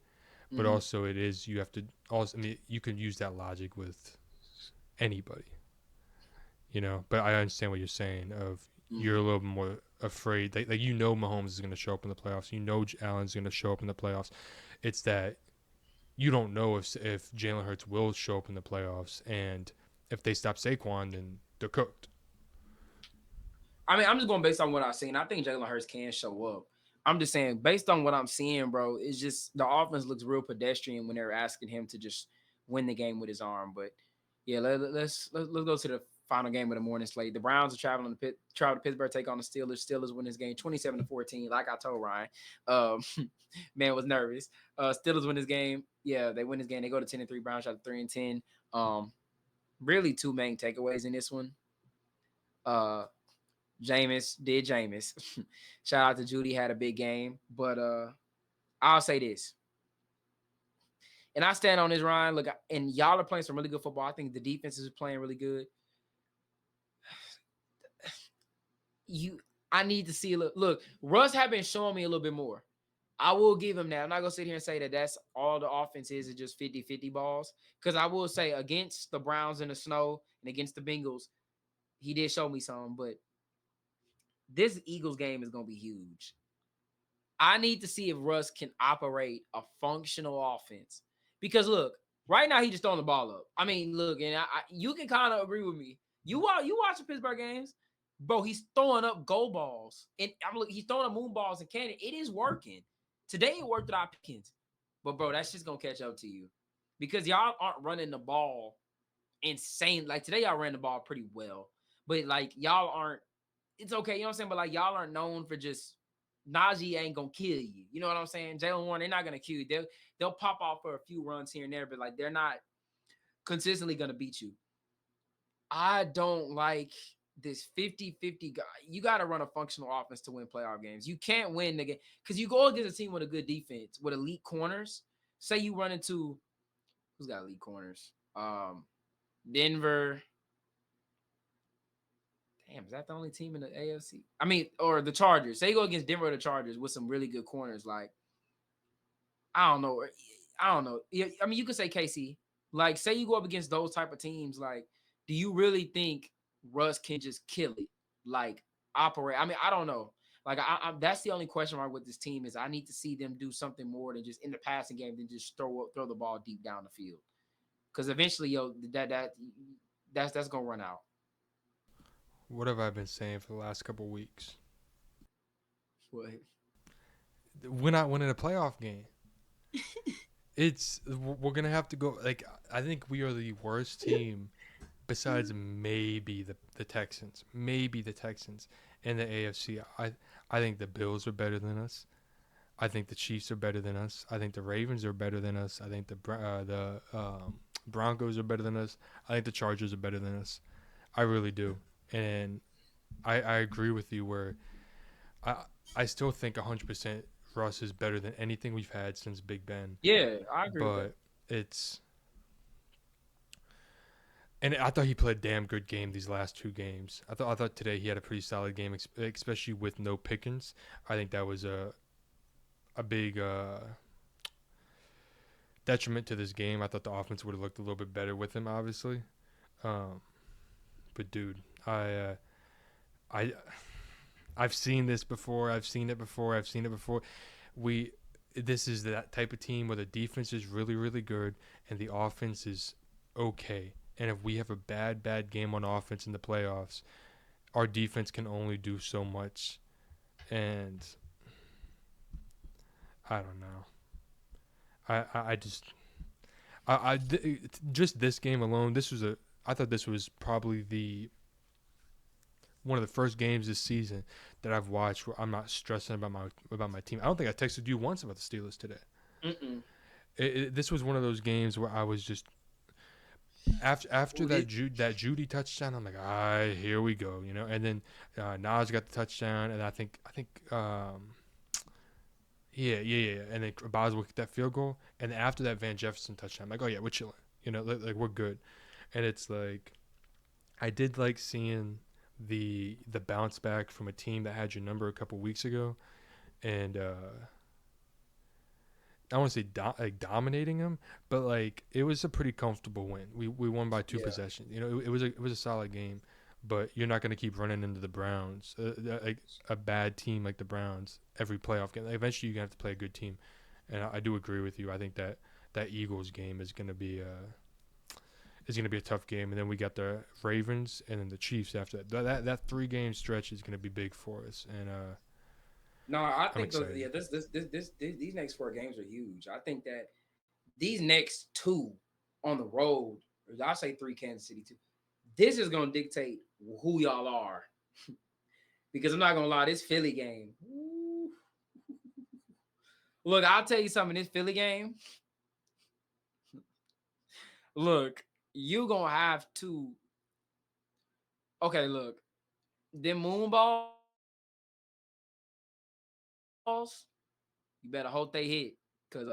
but Mm-hmm. also it is you have to also. I mean, you can use that logic with anybody, But I understand what you're saying. Of you're Mm-hmm. a little bit more afraid. Like Mahomes is going to show up in the playoffs. Allen's going to show up in the playoffs. It's that you don't know if Jalen Hurts will show up in the playoffs, and if they stop Saquon, then they're cooked. I mean, I'm just going based on what I've seen. I think Jalen Hurts can show up. I'm just saying, based on what I'm seeing, bro, it's just the offense looks real pedestrian when they're asking him to just win the game with his arm. But yeah, let's go to the final game of the morning slate. The Browns are travel to Pittsburgh, take on the Steelers. Steelers win this game 27-14. Like I told Ryan, um, man was nervous. Steelers win this game. Yeah, they win this game. They go to 10-3. Browns shot 3-10. Um, really two main takeaways in this one. Uh, Jameis did Jameis. Shout out to Judy, had a big game. But I'll say this. And I stand on this, Ryan. Look, and y'all are playing some really good football. I think the defense is playing really good. I need to see a little. Look, Russ have been showing me a little bit more. I will give him that. I'm not going to sit here and say that that's all the offense is just 50-50 balls. Because I will say against the Browns in the snow and against the Bengals, he did show me some. But this Eagles game is going to be huge. I need to see if Russ can operate a functional offense. Because look, right now he just throwing the ball up. I mean, look, and you can kind of agree with me. You watch the Pittsburgh games, bro. He's throwing up goal balls, and he's throwing up moon balls and cannon. It is working. Today it worked without Pickens, but bro, that's just gonna catch up to you because y'all aren't running the ball insane. Like today, y'all ran the ball pretty well, but like y'all aren't. It's okay, you know what I'm saying. But like y'all aren't known for just Najee ain't gonna kill you. You know what I'm saying? Jalen Warren, they're not gonna kill you. They'll pop off for a few runs here and there, but like they're not consistently gonna beat you. I don't like this 50-50 guy. You got to run a functional offense to win playoff games. You can't win the game because you go against a team with a good defense, with elite corners. Say you run into who's got elite corners? Denver. Damn, is that the only team in the AFC? I mean, or the Chargers. Say you go against Denver or the Chargers with some really good corners. Like, I don't know. I don't know. I mean, you could say KC. Like, say you go up against those type of teams. Like, do you really think Russ can just kill it? Like, operate? I mean, I don't know. Like, that's the only question mark with this team is I need to see them do something more than just in the passing game than just throw the ball deep down the field. Because eventually, that's gonna run out. What have I been saying for the last couple of weeks? What? We're not winning a playoff game. We're gonna have to go. Like I think we are the worst team, besides maybe the Texans, in the AFC. I think the Bills are better than us. I think the Chiefs are better than us. I think the Ravens are better than us. I think the Broncos are better than us. I think the Chargers are better than us. I really do, and I agree with you where I I still think 100% Russ is better than anything we've had since Big Ben. Yeah, I agree with that. But it's And I thought he played a damn good game these last 2 games. I thought today he had a pretty solid game, especially with no Pickens. I think that was a big detriment to this game. I thought the offense would have looked a little bit better with him, obviously. Um, but dude, I I've seen this before. I've seen it before. This is that type of team where the defense is really, really good and the offense is okay. And if we have a bad game on offense in the playoffs, our defense can only do so much. And I don't know. Just this game alone. I thought this was probably one of the first games this season that I've watched where I'm not stressing about my team. I don't think I texted you once about the Steelers today. This was one of those games where I was just after that Judy touchdown. I'm like, all right, here we go, And then Nas got the touchdown, and I think yeah. And then Boswell kicked that field goal, and after that Van Jefferson touchdown, I'm like, oh yeah, we're chilling, like we're good. And it's like, I did like seeing the bounce back from a team that had your number a couple weeks ago, and I want to say dominating them, but like it was a pretty comfortable win. We won by 2 possessions. It was a solid game, but you're not going to keep running into the Browns, like a bad team like the Browns every playoff game. Like, eventually, you're gonna have to play a good team, and I do agree with you. I think that Eagles game is gonna be a tough game, and then we got the Ravens and then the Chiefs after that. That 3-game stretch is gonna be big for us, and No, I think these next 4 games are huge. I think that these next 2 on the road, or I'll say 3 Kansas City 2. This is gonna dictate who y'all are. Because I'm not gonna lie, this Philly game. Woo. Look, I'll tell you something. This Philly game. Look, you gonna have to. Okay, look, them moon balls. You better hope they hit, cause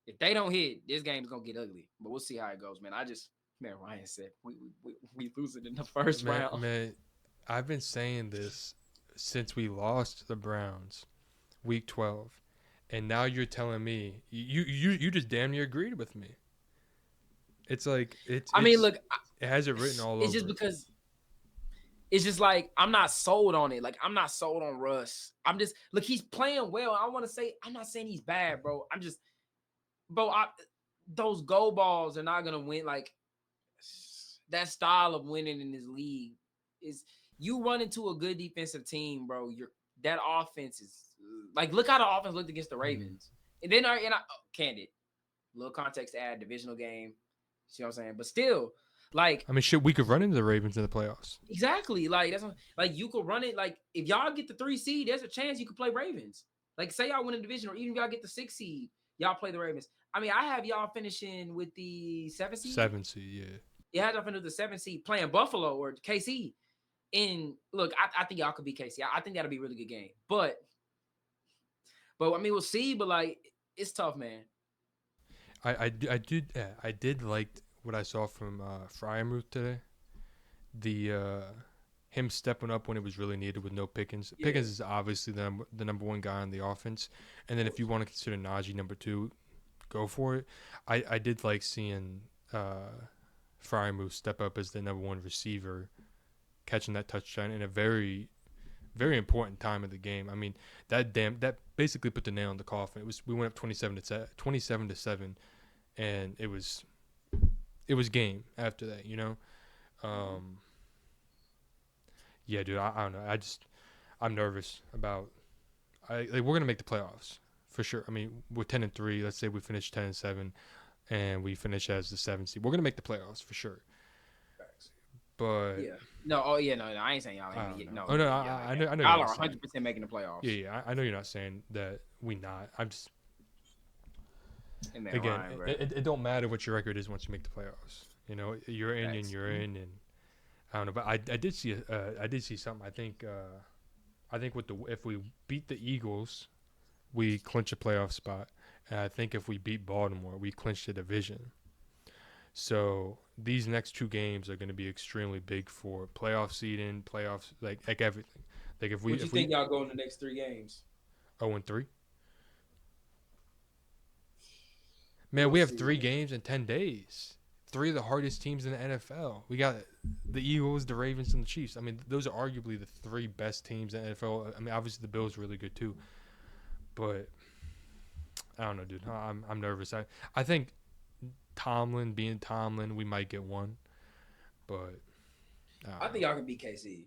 if they don't hit, this game is gonna get ugly. But we'll see how it goes, man. Ryan said we lose it in the first round. Man, I've been saying this since we lost the Browns, week 12, and now you're telling me you just damn near agreed with me. It's like it has it written all over. It's just because. It's just like I'm not sold on it. Like I'm not sold on Russ. I'm just look. He's playing well. I want to say I'm not saying he's bad, bro. I'm just, bro. Those goal balls are not gonna win. Like that style of winning in this league is you run into a good defensive team, bro. That offense is like look how the offense looked against the Ravens. And then candid, little context to add divisional game. See what I'm saying? But still. Like I mean, shit, we could run into the Ravens in the playoffs. Exactly. Like like you could run it. Like if y'all get the 3 seed, there's a chance you could play Ravens. Like say y'all win a division, or even if y'all get the 6 seed, y'all play the Ravens. I mean, I have y'all finishing with the 7 seed. 7 seed, yeah. Yeah, y'all finish with the 7 seed playing Buffalo or KC. And look, I think y'all could beat KC. I think that'll be a really good game. But I mean, we'll see. But like, it's tough, man. I did like what I saw from Freiermuth today. Him stepping up when it was really needed with no Pickens. Yeah. Pickens is obviously the number 1 guy on the offense. And then if you want to consider Najee number 2, go for it. I did like seeing Freiermuth step up as the number 1 receiver, catching that touchdown in a very, very important time of the game. I mean, that basically put the nail in the coffin. We went up 27-7, and it was game after that, Yeah, dude, I don't know. I'm nervous about. We're gonna make the playoffs for sure. I mean, we're 10-3. Let's say we finish 10-7, and we finish as the 7th seed. We're gonna make the playoffs for sure. But yeah, no, I ain't saying y'all ain't. No, I know. Y'all are 100% making the playoffs. Yeah, I know you're not saying that we not. I'm just. Again, it don't matter what your record is once you make the playoffs. You're in and you're in, and I don't know. But I did see something. I think if we beat the Eagles, we clinch a playoff spot, and I think if we beat Baltimore, we clinch the division. So these next two games are going to be extremely big for playoff seeding, playoffs, like everything. Like if we What you if we think y'all go in the next 3 games? 0-3, man, We'll we have see, 3 games in 10 days. Three of the hardest teams in the NFL. We got the Eagles, the Ravens, and the Chiefs. I mean, those are arguably the three best teams in the NFL. I mean, obviously the Bills are really good too, but I don't know, dude. I'm nervous. I think Tomlin being Tomlin, we might get one, but I I don't think know. y'all can beat KC.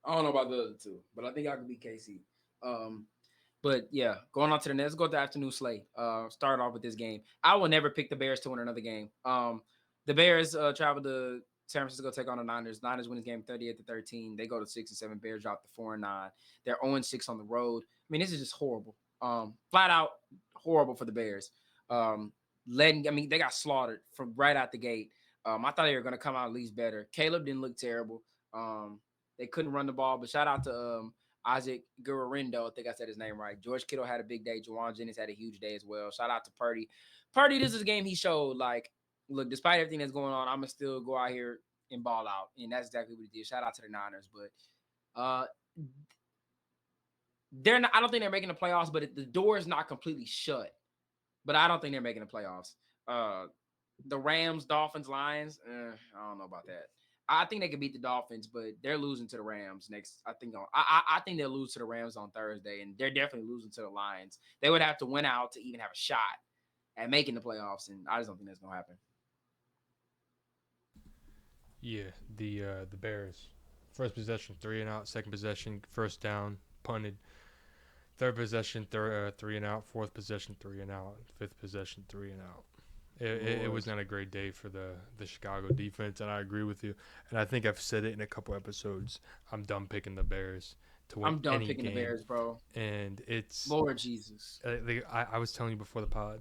I don't know about the other two, but I think y'all can beat KC. Um, but yeah, going on to the next. Let's go to the afternoon slate. Start off with this game. I will never pick the Bears to win another game. The Bears travel to San Francisco, take on the Niners. Niners win this game 38-13. They go to 6-7. Bears drop to 4-9. They're 0-6 on the road. I mean, this is just horrible. Flat out horrible for the Bears. They got slaughtered from right out the gate. I thought they were going to come out at least better. Caleb didn't look terrible. They couldn't run the ball, but shout out to Isaac Guerrero. I think I said his name right. George Kittle had a big day. Juwan Jennings had a huge day as well. Shout out to Purdy. Purdy, this is a game he showed, like, look, despite everything that's going on, I'm going to still go out here and ball out. And that's exactly what he did. Shout out to the Niners. But they're not, I don't think they're making the playoffs, but the door is not completely shut. But I don't think they're making the playoffs. The Rams, Dolphins, Lions, I don't know about that. I think they could beat the Dolphins, but they're losing to the Rams next. I think they'll lose to the Rams on Thursday, and they're definitely losing to the Lions. They would have to win out to even have a shot at making the playoffs, and I just don't think that's gonna happen. Yeah, the Bears. First possession, 3 and out. Second possession, first down, punted. Third possession, 3 and out. Fourth possession, 3 and out. Fifth possession, 3 and out. It was not a great day for the Chicago defense, and I agree with you. And I think I've said it in a couple episodes. I'm done picking the Bears to win I'm done any picking game. the Bears, bro. And it's Lord Jesus. I was telling you before the pod.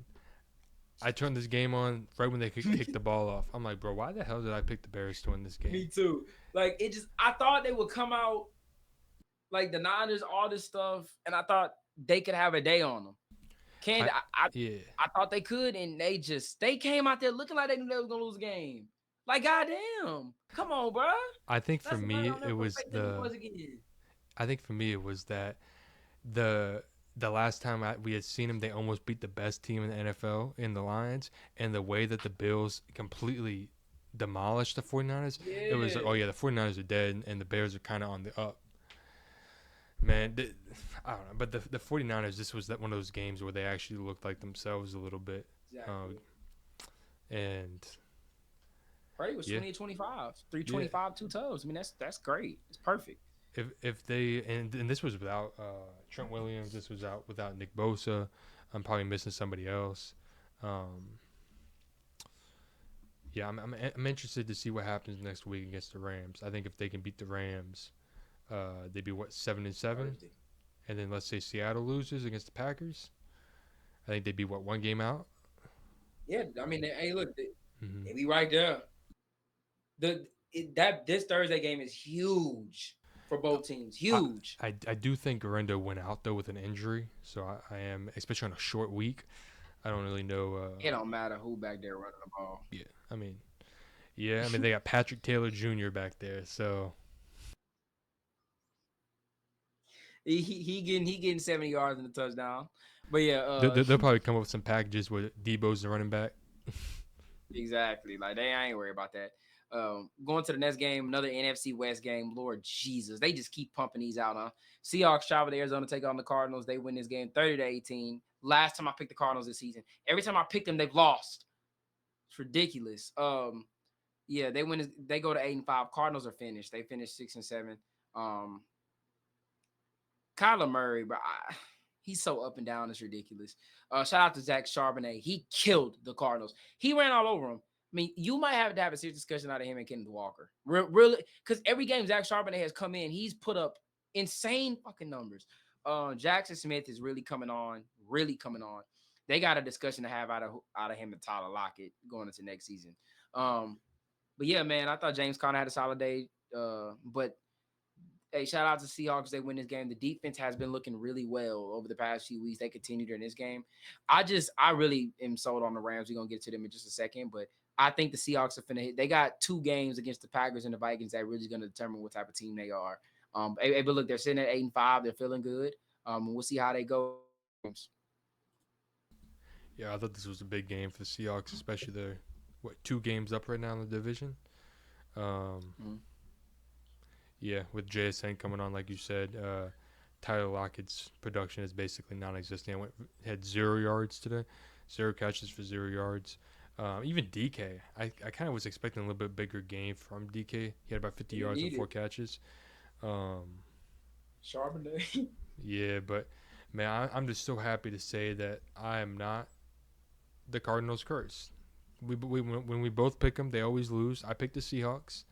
I turned this game on right when they could kick the ball off. I'm like, bro, why the hell did I pick the Bears to win this game? Me too. Like I thought they would come out like the Niners, all this stuff, and I thought they could have a day on them. Yeah. I thought they could, and they came out there looking like they knew they was gonna lose a game. Like, goddamn, come on, bro. I think for That's me I'll never it was respect them boys again. I think for me it was that the last time we had seen them, they almost beat the best team in the NFL in the Lions, and the way that the Bills completely demolished the 49ers, it was like, oh yeah, the 49ers are dead, and the Bears are kind of on the up. Man, I don't know, but the 49ers, this was one of those games where they actually looked like themselves a little bit. Exactly. And Purdy was 20-25, 325, 2 tubs. I mean, that's great. It's perfect. If they and this was without Trent Williams, this was out without Nick Bosa. I'm probably missing somebody else. Yeah, I'm interested to see what happens next week against the Rams. I think if they can beat the Rams, they'd be 7-7, and then let's say Seattle loses against the Packers, I think they'd be one game out. Yeah, I mean, hey, look, they be right there. This Thursday game is huge for both teams. Huge. I do think Garendo went out though with an injury, so I am, especially on a short week. I don't really know. It don't matter who back there running the ball. Yeah, I mean, they got Patrick Taylor Jr. back there, so he getting 70 yards in the touchdown. But yeah, they'll probably come up with some packages with Debo's the running back. Exactly. Like I ain't worried about that. Going to the next game, another NFC West game. Lord Jesus, they just keep pumping these out, huh? Seahawks travel to Arizona, take on the Cardinals. They win this game 30-18. Last time I picked the Cardinals this season, every time I picked them, they've lost. It's ridiculous. Yeah, they win. They go to 8-5. Cardinals are finished. They finished 6-7. Kyler Murray, bro, he's so up and down. It's ridiculous. Shout out to Zach Charbonnet. He killed the Cardinals. He ran all over them. I mean, you might have to have a serious discussion out of him and Kenneth Walker. Really, because every game Zach Charbonnet has come in, he's put up insane fucking numbers. Jackson Smith is really coming on. Really coming on. They got a discussion to have out of him and Tyler Lockett going into next season. But yeah, man, I thought James Conner had a solid day. But hey, shout out to Seahawks. They win this game. The defense has been looking really well over the past few weeks. They continue during this game. I really am sold on the Rams. We're going to get to them in just a second. But I think the Seahawks are finna hit. They got 2 games against the Packers and the Vikings that really going to determine what type of team they are. But look, they're sitting at 8-5. They're feeling good. We'll see how they go. Yeah, I thought this was a big game for the Seahawks, especially they're 2 games up right now in the division. Mhm. Yeah, with JSN coming on, like you said, Tyler Lockett's production is basically non-existent. Had 0 yards today, 0 catches for 0 yards. Even DK, I kind of was expecting a little bit bigger game from DK. He had about 50 yards and 4 catches. Charbonnet. Yeah, but man, I'm just so happy to say that I am not the Cardinals curse. When we both pick them, they always lose. I picked the Seahawks,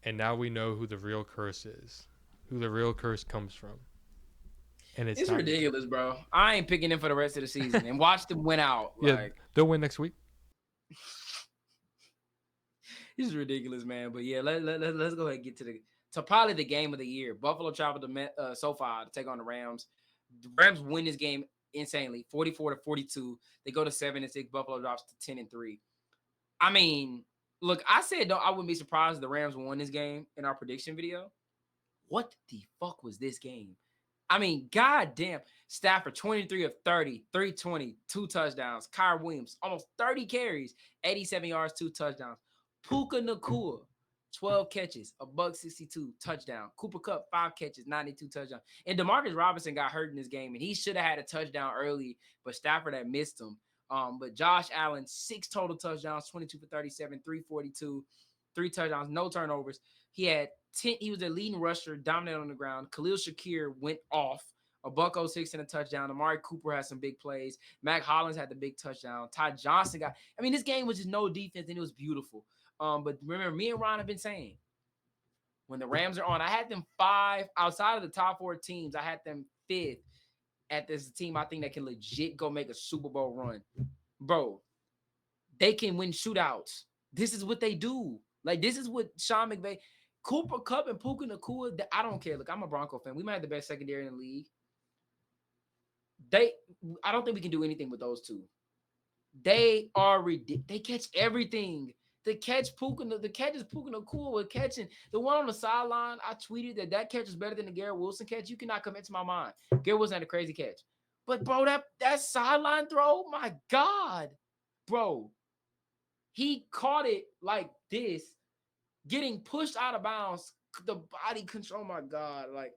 and now we know who the real curse is, who the real curse comes from. And It's ridiculous, bro. I ain't picking them for the rest of the season and watch them win out. Yeah, Like, they'll win next week. this is ridiculous, man. But yeah, let's go ahead and get to probably the game of the year. Buffalo traveled to SoFi to take on the Rams. The Rams win this game insanely, 44-42. They go to 7-6. Buffalo drops to 10-3. I mean, look, I said I wouldn't be surprised if the Rams won this game in our prediction video. What the fuck was this game? I mean, goddamn. Stafford, 23 of 30, 320, 2 touchdowns. Kyrie Williams, almost 30 carries, 87 yards, 2 touchdowns. Puka Nacua, 12 catches, $162, touchdown. Cooper Kupp, 5 catches, 92 touchdowns. And Demarcus Robinson got hurt in this game, and he should have had a touchdown early, but Stafford had missed him. But Josh Allen, 6 total touchdowns, 22 for 37, 342, 3 touchdowns, no turnovers. He had 10. He was the leading rusher, dominant on the ground. Khalil Shakir went off. $106 and a touchdown. Amari Cooper had some big plays. Mac Hollins had the big touchdown. Ty Johnson got. I mean, this game was just no defense, and it was beautiful. But remember, me and Ron have been saying when the Rams are on, I had them 5 outside of the top 4 teams. I had them 5th at this team. I think that can legit go make a Super Bowl run, bro. They can win shootouts. This is what they do. Like, this is what Sean McVay, Cooper Kupp, and Puka Nacua. I don't care. Look, I'm a Bronco fan. We might have the best secondary in the league. I don't think we can do anything with those two. They are ridiculous. They catch everything. The catch is Puka Nacua with catching. The one on the sideline, I tweeted that catch is better than the Garrett Wilson catch. You cannot convince my mind. Garrett Wilson had a crazy catch. But, bro, that sideline throw, my God. Bro, he caught it like this, getting pushed out of bounds. The body control, my God. Like,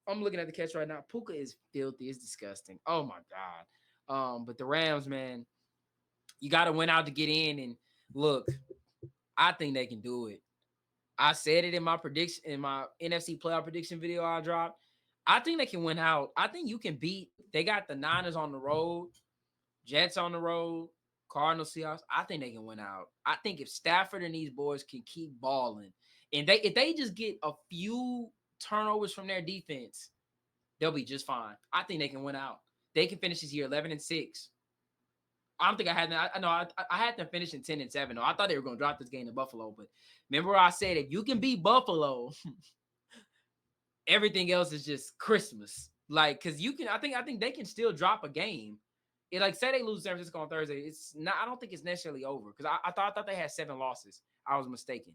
I'm looking at the catch right now. Puka is filthy. It's disgusting. Oh, my God. But the Rams, man, you got to win out to get in. And look, I think they can do it. I said it in my prediction, in my NFC playoff prediction video I dropped. I think they can win out. I think you can beat. They got the Niners on the road, Jets on the road, Cardinals, Seahawks. I think they can win out. I think if Stafford and these boys can keep balling, and if they just get a few turnovers from their defense, they'll be just fine. I think they can win out. They can finish this year 11-6. I don't think I had them. I had them finishing 10-7. I thought they were going to drop this game to Buffalo, but remember I said if you can beat Buffalo, everything else is just Christmas. Like, because you can. I think they can still drop a game. It, like, say they lose San Francisco on Thursday. It's not. I don't think it's necessarily over because I thought they had 7 losses. I was mistaken.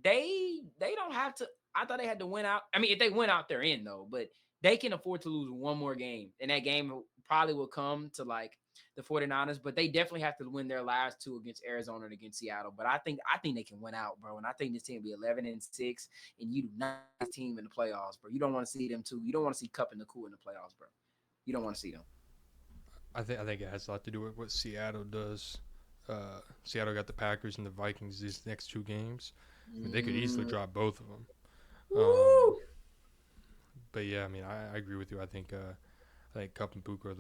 They don't have to. I thought they had to win out. I mean, if they win out, they're in though. But they can afford to lose one more game, and that game probably will come to like the 49ers. But they definitely have to win their last 2 against Arizona and against Seattle. But I think they can win out, bro. And I think this team will be 11-6, and you do not see this team in the playoffs, bro. You don't want to see them too. You don't want to see Kupp and Nacua in the playoffs, bro. You don't want to see them. I think it has a lot to do with what Seattle does. Seattle got the Packers and the Vikings these next 2 games. I mean, they could easily drop both of them. But yeah, I mean, I agree with you. I think Kupp and Puka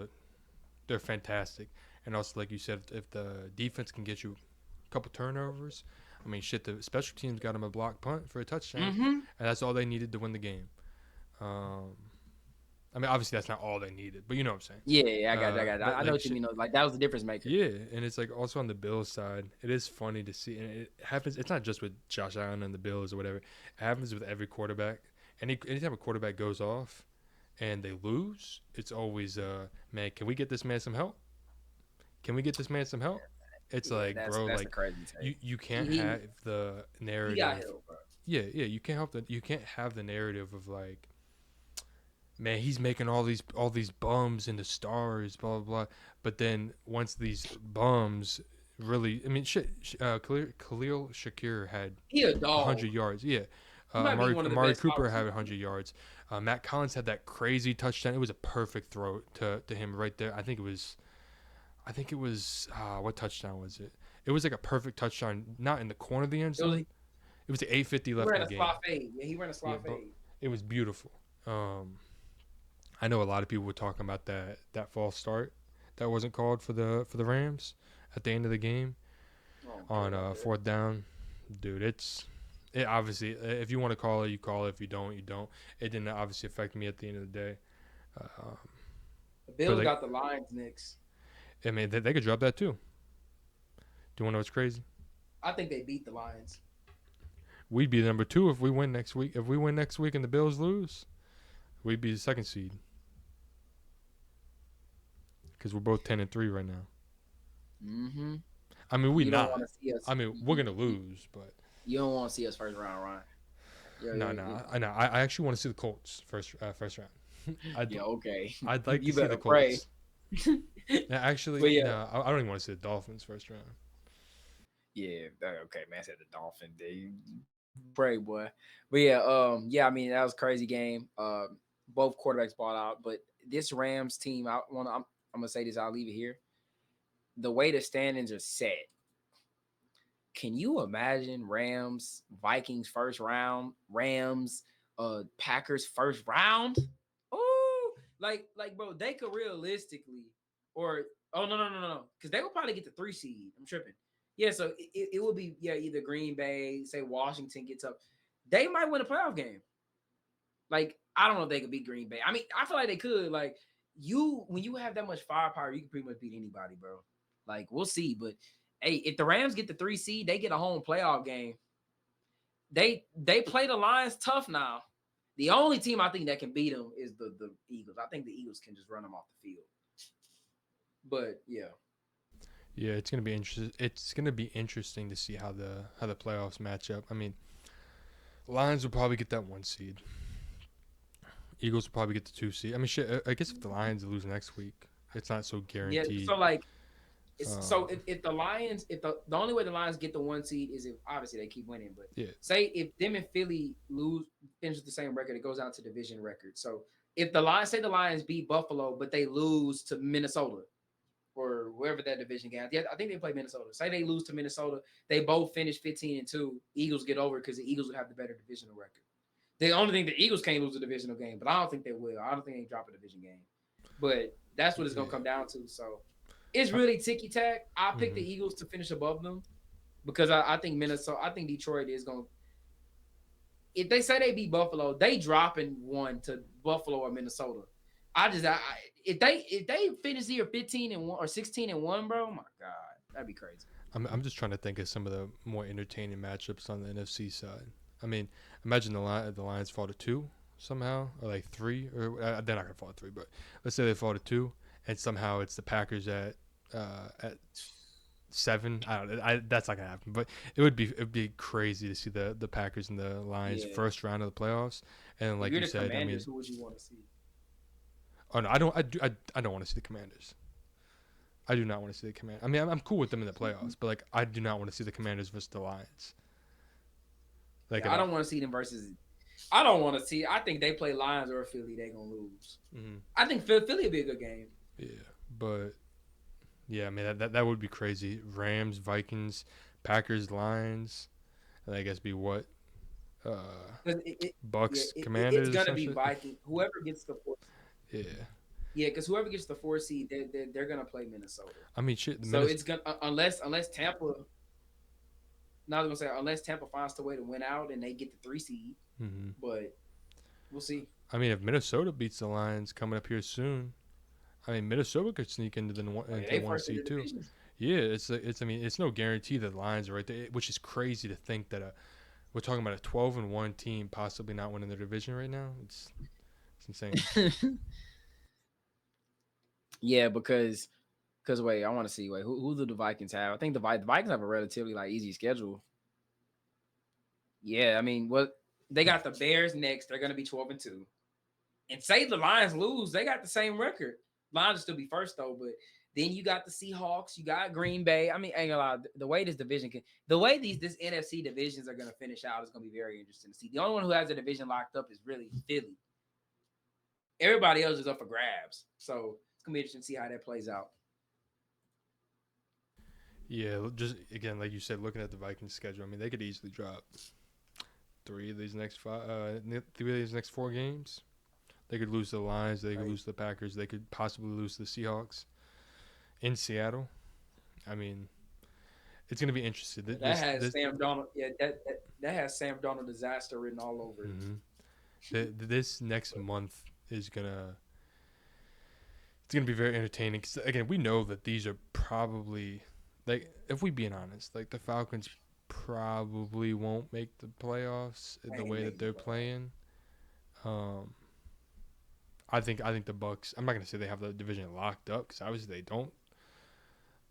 they're fantastic. And also, like you said, if the defense can get you a couple turnovers, I mean, shit, the special teams got them a block punt for a touchdown, and that's all they needed to win the game. I mean, obviously that's not all they needed, but you know what I'm saying. Yeah, I got it. I know what you mean. Like, that was the difference maker. Yeah, and it's like also on the Bills side, it is funny to see, and it happens. It's not just with Josh Allen and the Bills or whatever. It happens with every quarterback. Anytime a quarterback goes off and they lose, it's always man, can we get this man some help? Can we get this man some help? It's Yeah, like, bro, that's the like crazy take. you can't He have the he got narrative. help, bro. Yeah, you can't have the narrative of like, man, he's making all these bums into stars, blah blah blah. But then once these bums really, I mean, shit, Khalil Shakir had He a 100 dog. yards. Yeah, He might be one of the Amari best wide Cooper had receivers. 100 yards. Matt Collins had that crazy touchdown. It was a perfect throw to him right there. I think it was what touchdown was it? It was like a perfect touchdown, not in the corner of the end It was, zone. It was the 8:50 he left in ran the a game. slot fade. Yeah, he ran a Yeah, slot but fade. it was beautiful. I know a lot of people were talking about that false start that wasn't called for the Rams at the end of the game on fourth down. Dude, it obviously, if you want to call it, you call it. If you don't, you don't. It didn't obviously affect me at the end of the day. The Bills like, got the Lions next. I mean, they could drop that too. Do you want to know what's crazy? I think they beat the Lions. We'd be number 2 if we win next week. If we win next week and the Bills lose, we'd be the 2nd seed. Because we're both 10-3 right now. Mm-hmm. I mean, we You not. don't want to see us. I mean, we're gonna lose, but You don't want to see us first round, Ryan. no. I actually want to see the Colts first round. Okay. I'd like You to see better the pray. Colts. No, actually, But yeah. no, I don't even want to see the Dolphins first round. Yeah, okay, man. I said the Dolphin. They pray, boy. But yeah. I mean, that was a crazy game. Both quarterbacks balled out, but this Rams team, I'm gonna say this. I'll leave it here. The way the standings are set, can you imagine Rams, Vikings first round, Rams, Packers first round? Oh, like, bro, they could realistically, or no, because they will probably get the 3 seed. I'm tripping. Yeah, so it will be either Green Bay, say Washington gets up, they might win a playoff game. Like, I don't know if they could beat Green Bay. I mean, I feel like they could. Like, when you have that much firepower, you can pretty much beat anybody, bro. Like, we'll see, but hey, if the Rams get the 3 seed, they get a home playoff game. They play the Lions tough now. The only team I think that can beat them is the Eagles. I think the Eagles can just run them off the field. But yeah, it's gonna be interesting. It's gonna be interesting to see how the playoffs match up. I mean, Lions will probably get that 1 seed. Eagles will probably get the 2 seed. I mean, shit. I guess if the Lions lose next week, it's not so guaranteed. Yeah, so like, so if the Lions, if the only way the Lions get the 1 seed is if obviously they keep winning. But say if them and Philly finish the same record, it goes out to division record. So if the Lions beat Buffalo, but they lose to Minnesota or wherever that division game, I think they play Minnesota. Say they lose to Minnesota, they both finish 15-2. Eagles get over because the Eagles would have the better divisional record. The only thing the Eagles can't lose a divisional game, but I don't think they will. I don't think they drop a division game. But that's what it's gonna come down to. So it's really ticky tack. I pick the Eagles to finish above them because I think Detroit is gonna. If they say they beat Buffalo, they dropping 1 to Buffalo or Minnesota. If they finish the year 15-1 or 16-1, bro, oh my god, that'd be crazy. I'm just trying to think of some of the more entertaining matchups on the NFC side. I mean, imagine the Lions fall to 2 somehow, or like 3, or they're not gonna fall to 3, but let's say they fall to 2, and somehow it's the Packers at 7. I don't know. That's not gonna happen, but it'd be crazy to see the Packers and the Lions first round of the playoffs, and like you said, I mean, who would you want to see? Oh no, I don't want to see the Commanders. I do not want to see the Commanders. I mean, I'm cool with them in the playoffs, but like, I do not want to see the Commanders versus the Lions. Like, I don't want to see them versus. I don't want to see. I think they play Lions or Philly, they gonna lose. Mm-hmm. I think Philly would be a good game. Yeah, but yeah, I mean that would be crazy. Rams, Vikings, Packers, Lions, and I guess be what? Bucks, Commanders. It's gonna be Vikings. Whoever gets the 4th. Yeah. Yeah, because whoever gets the 4 seed, they're gonna play Minnesota. I mean, shit. So it's gonna unless Tampa. Now I'm gonna say unless Tampa finds the way to win out and they get the 3 seed, but we'll see. I mean, if Minnesota beats the Lions coming up here soon, I mean Minnesota could sneak into the 1 seed too. Yeah, it's. I mean, it's no guarantee that the Lions are right there, which is crazy to think that we're talking about a 12-1 team possibly not winning their division right now. It's insane. Yeah, because Because wait, I want to see. Wait, who do the Vikings have? I think the Vikings have a relatively like easy schedule. Yeah, I mean, what they got the Bears next. They're gonna be 12-2. And say the Lions lose, they got the same record. Lions will still be first though, but then you got the Seahawks, you got Green Bay. I mean, ain't gonna lie, the way this division the way this NFC divisions are gonna finish out is gonna be very interesting to see. The only one who has a division locked up is really Philly. Everybody else is up for grabs, so it's gonna be interesting to see how that plays out. Yeah, just again, like you said, looking at the Vikings schedule, I mean, they could easily drop three of these next 4 games. They could lose to the Lions. They could lose to the Packers. They could possibly lose to the Seahawks in Seattle. I mean, it's going to be interesting. That has Sam Donald. Yeah, that has Sam Donald disaster written all over it. Mm-hmm. This next month is gonna be very entertaining. 'Cause again, we know that these are probably, like, if we being honest, like the Falcons probably won't make the playoffs the way that they're playing. I think the Bucs. I'm not gonna say they have the division locked up because obviously they don't,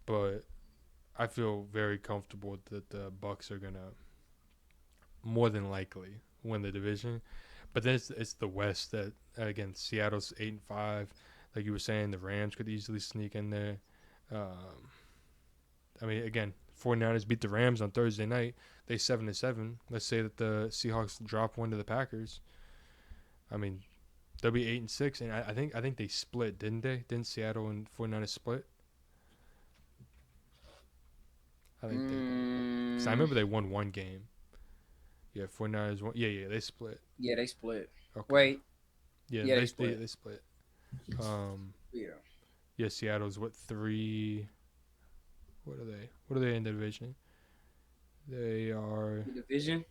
but I feel very comfortable that the Bucs are gonna more than likely win the division. But then it's the West that again Seattle's 8-5. Like you were saying, the Rams could easily sneak in there. I mean, again, 49ers beat the Rams on Thursday night. They 7-7. Let's say that the Seahawks drop one to the Packers. I mean, they'll be 8-6, and I think they split, didn't they? Didn't Seattle and 49ers split? I think they did. 'Cause I remember they won one game. Yeah, 49ers won. Yeah, they split. Yeah, they split. Okay. Wait. Yeah, they they split. They split. Yeah, Seattle's 3. What are they? What are they in the division? They are. The division.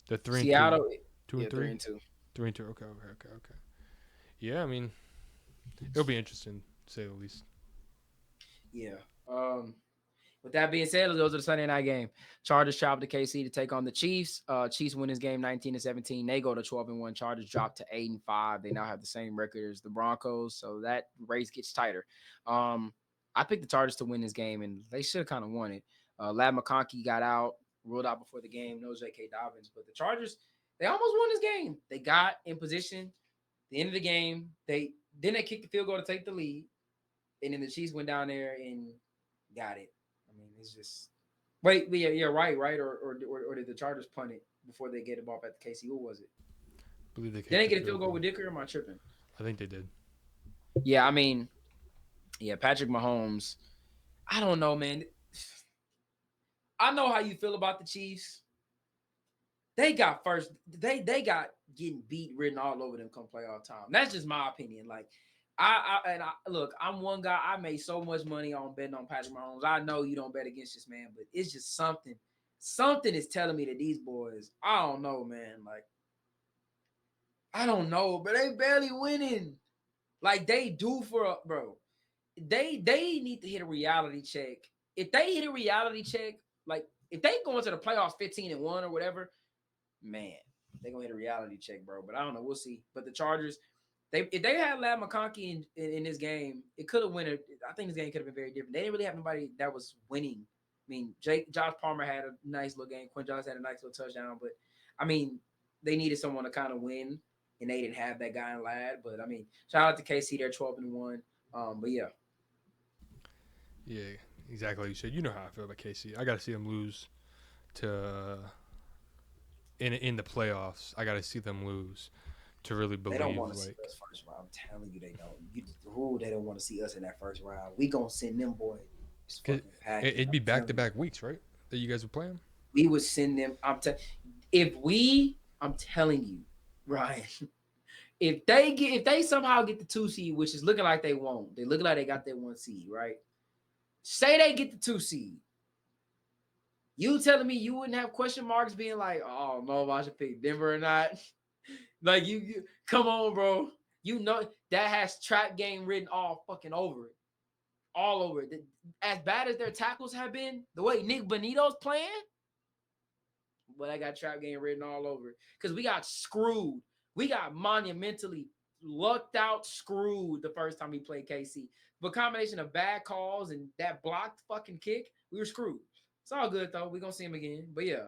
They're 3 Seattle, and 2. 2 and 3. 3-2. 3 and 2. Okay. Yeah, I mean, it'll be interesting to say the least. Yeah. With that being said, those are the Sunday night game. Chargers travel to KC to take on the Chiefs. Chiefs win this game 19-17. They go to 12-1. Chargers drop to 8-5. They now have the same record as the Broncos, so that race gets tighter. I picked the Chargers to win this game, and they should have kind of won it. Lad McConkey got out, ruled out before the game. No J.K. Dobbins, but the Chargers, they almost won this game. They got in position. The end of the game, they kicked the field goal to take the lead, and then the Chiefs went down there and got it. I mean, it's just right, or did the Chargers punt it before they get the ball back to KC? Who was it? I believe they Did they get a field goal with Dicker, or am I tripping? I think they did. Yeah, I mean, yeah, Patrick Mahomes. I don't know, man. I know how you feel about the Chiefs. They got they got getting beat written all over them come playoff time. That's just my opinion. Like, I look, I'm one guy. I made so much money on betting on Patrick Mahomes. I know you don't bet against this man, but it's just something. Something is telling me that these boys, I don't know, man. Like, I don't know, but they barely winning. Like they do bro. They need to hit a reality check. If they hit a reality check, like if they go into the playoffs 15-1 or whatever, man, they're gonna hit a reality check, bro. But I don't know. We'll see. But the Chargers, if they had Lad McConkey in this game, it could have won. I think this game could have been very different. They didn't really have nobody that was winning. I mean, Josh Palmer had a nice little game. Quinn Johnson had a nice little touchdown. But I mean, they needed someone to kind of win, and they didn't have that guy in Lad. But I mean, shout out to KC. They're 12-1. But yeah. Yeah, exactly like you said. You know how I feel about KC. I got to see them lose to in the playoffs. I got to see them lose to really believe. They don't want to see us first round. I'm telling you, they don't. They don't want to see us in that first round. We gonna send them boys. It'd be back-to-back weeks, right? That you guys would play them. We would send them. I'm telling you, Ryan. If they somehow get the 2 seed, which is looking like they won't, they look like they got their 1 seed, right? Say they get the 2 seed. You telling me you wouldn't have question marks being like, oh, no, if I should pick Denver or not? Like, you come on, bro. You know that has trap game written all fucking over it. All over it. As bad as their tackles have been, the way Nick Bonito's playing, well, I got trap game written all over it. Because we got screwed. We got monumentally lucked out, screwed the first time we played KC. But combination of bad calls and that blocked fucking kick, we were screwed. It's all good though. We're gonna see him again. But yeah,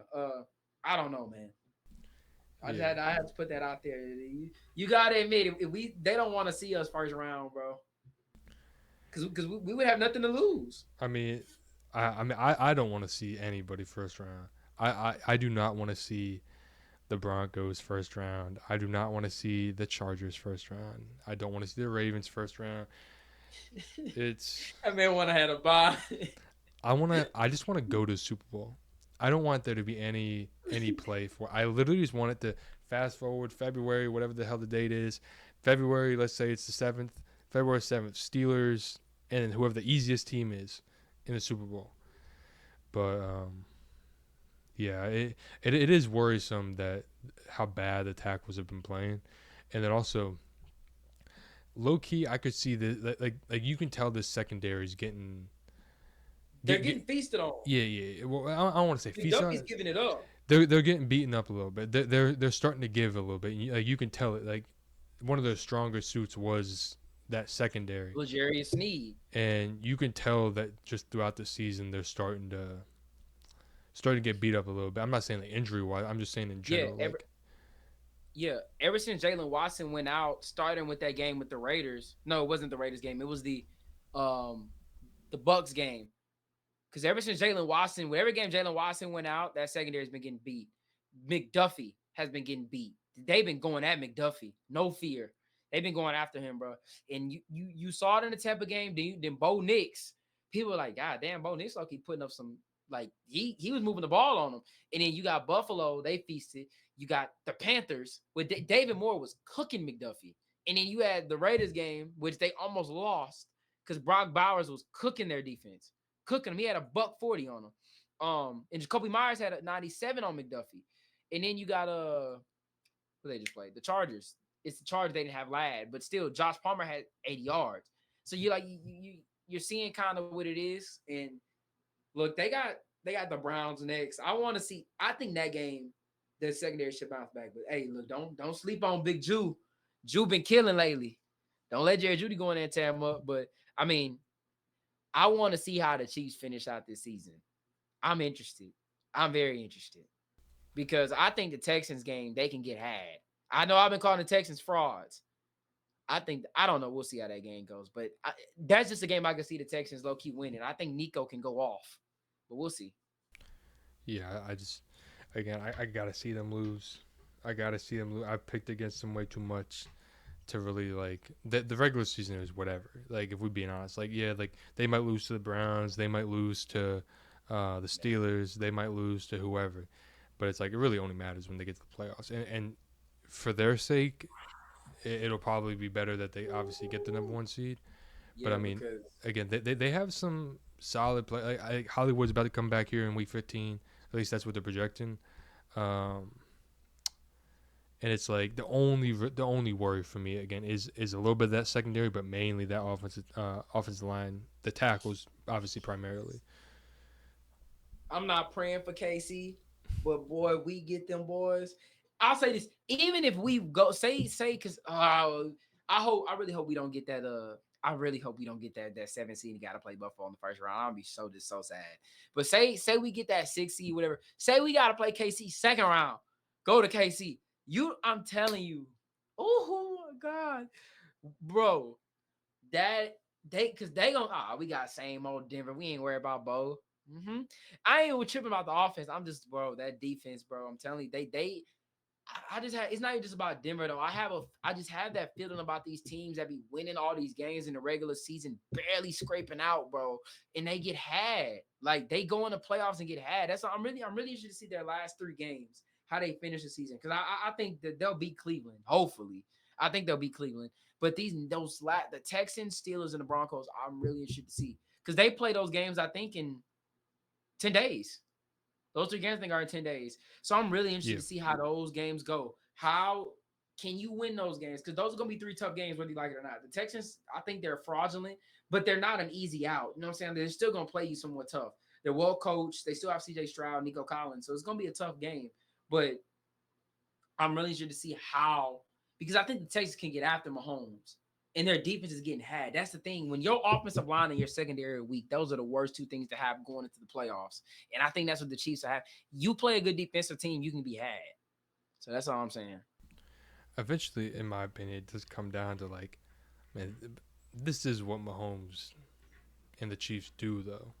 I don't know, man. Yeah. I had to put that out there. You gotta admit if we they don't want to see us first round, bro. Because we would have nothing to lose. I mean, I don't want to see anybody first round. I do not want to see the Broncos first round. I do not want to see the Chargers first round. I don't want to see the Ravens first round. It's I may want to have a bye. I just want to go to the Super Bowl. I don't want there to be any play for. I literally just want it to fast forward February, whatever the hell the date is. February, let's say it's the 7th, February 7th, Steelers and then whoever the easiest team is in the Super Bowl. But yeah, it is worrisome that how bad the tackles have been playing. And then also low key I could see the like you can tell this secondary is getting They're getting feasted on. Yeah. Well, I don't want to say feasted on. He's giving it up. They're getting beaten up a little bit. They're starting to give a little bit. You can tell it. Like one of their stronger suits was that secondary. L'Jarius Sneed. And you can tell that just throughout the season they're starting to get beat up a little bit. I'm not saying like injury wise. I'm just saying in general. Ever since Jalen Watson went out, starting with that game with the Raiders. No, it wasn't the Raiders game. It was the Bucks game. Because ever since Jalen Watson, whatever game Jalen Watson went out, that secondary has been getting beat. McDuffie has been getting beat. They've been going at McDuffie. No fear. They've been going after him, bro. And you saw it in the Tampa game. Then Bo Nix. People were like, God damn, Bo Nix keep putting up some, like, he was moving the ball on them. And then you got Buffalo. They feasted. You got the Panthers. With David Moore was cooking McDuffie. And then you had the Raiders game, which they almost lost because Brock Bowers was cooking their defense. Cooking him. He had a $140 on him. And Jacoby Myers had a 97 on McDuffie. And then you got who they just played? The Chargers. It's the Chargers they didn't have Ladd, but still Josh Palmer had 80 yards. So you're seeing kind of what it is. And look, they got the Browns next. I think that game, the secondary should bounce back. But hey, look, don't sleep on Big Jew. Jew been killing lately. Don't let Jerry Judy go in there and tear him up. But I mean, I want to see how the Chiefs finish out this season. I'm interested. I'm very interested. Because I think the Texans game, they can get had. I know I've been calling the Texans frauds. I don't know. We'll see how that game goes. But that's just a game I can see the Texans low-key winning. I think Nico can go off. But we'll see. Yeah, I got to see them lose. I picked against them way too much to really, like, the regular season is whatever. Like, if we're being honest. Like, yeah, like, they might lose to the Browns. They might lose to the Steelers. They might lose to whoever. But it's like, it really only matters when they get to the playoffs. And for their sake, it'll probably be better that they obviously get the number 1 seed. Yeah, but I mean, again, they have some solid play. Like, Hollywood's about to come back here in week 15. At least that's what they're projecting. And it's like the only worry for me again is a little bit of that secondary, but mainly that offensive line, the tackles, obviously primarily. I'm not praying for KC, but boy, we get them boys. I'll say this: even if we go, say, because I really hope we don't get that. I really hope we don't get that 7 seed and got to play Buffalo in the first round. I'll be so sad. But say we get that 6 seed, whatever. Say we got to play KC second round. Go to KC. I'm telling you. Oh my God, bro. Because they gonna we got same old Denver. We ain't worried about Bo. I ain't even tripping about the offense. I'm just, bro, that defense, bro. I'm telling you, it's not even just about Denver though. I just have that feeling about these teams that be winning all these games in the regular season, barely scraping out, bro, and they get had. Like they go in the playoffs and get had. That's why I'm really interested to see their last 3 games, how they finish the season, because I think that they'll beat Cleveland. Hopefully, I think they'll beat Cleveland. But the Texans, Steelers, and the Broncos, I'm really interested to see because they play those games, I think, in 10 days. Those 3 games, I think, are in 10 days. So I'm really interested to see how those games go. How can you win those games? Because those are going to be 3 tough games, whether you like it or not. The Texans, I think they're fraudulent, but they're not an easy out. You know what I'm saying? They're still going to play you somewhat tough. They're well coached. They still have C.J. Stroud, Nico Collins. So it's going to be a tough game. But I'm really interested to see how, because I think the Texans can get after Mahomes. and their defense is getting had. That's the thing. When your offensive line and your secondary are weak, those are the worst two things to have going into the playoffs. And I think that's what the Chiefs have. You play a good defensive team, you can be had. So that's all I'm saying. Eventually, in my opinion, it does come down to like, man, this is what Mahomes and the Chiefs do, though.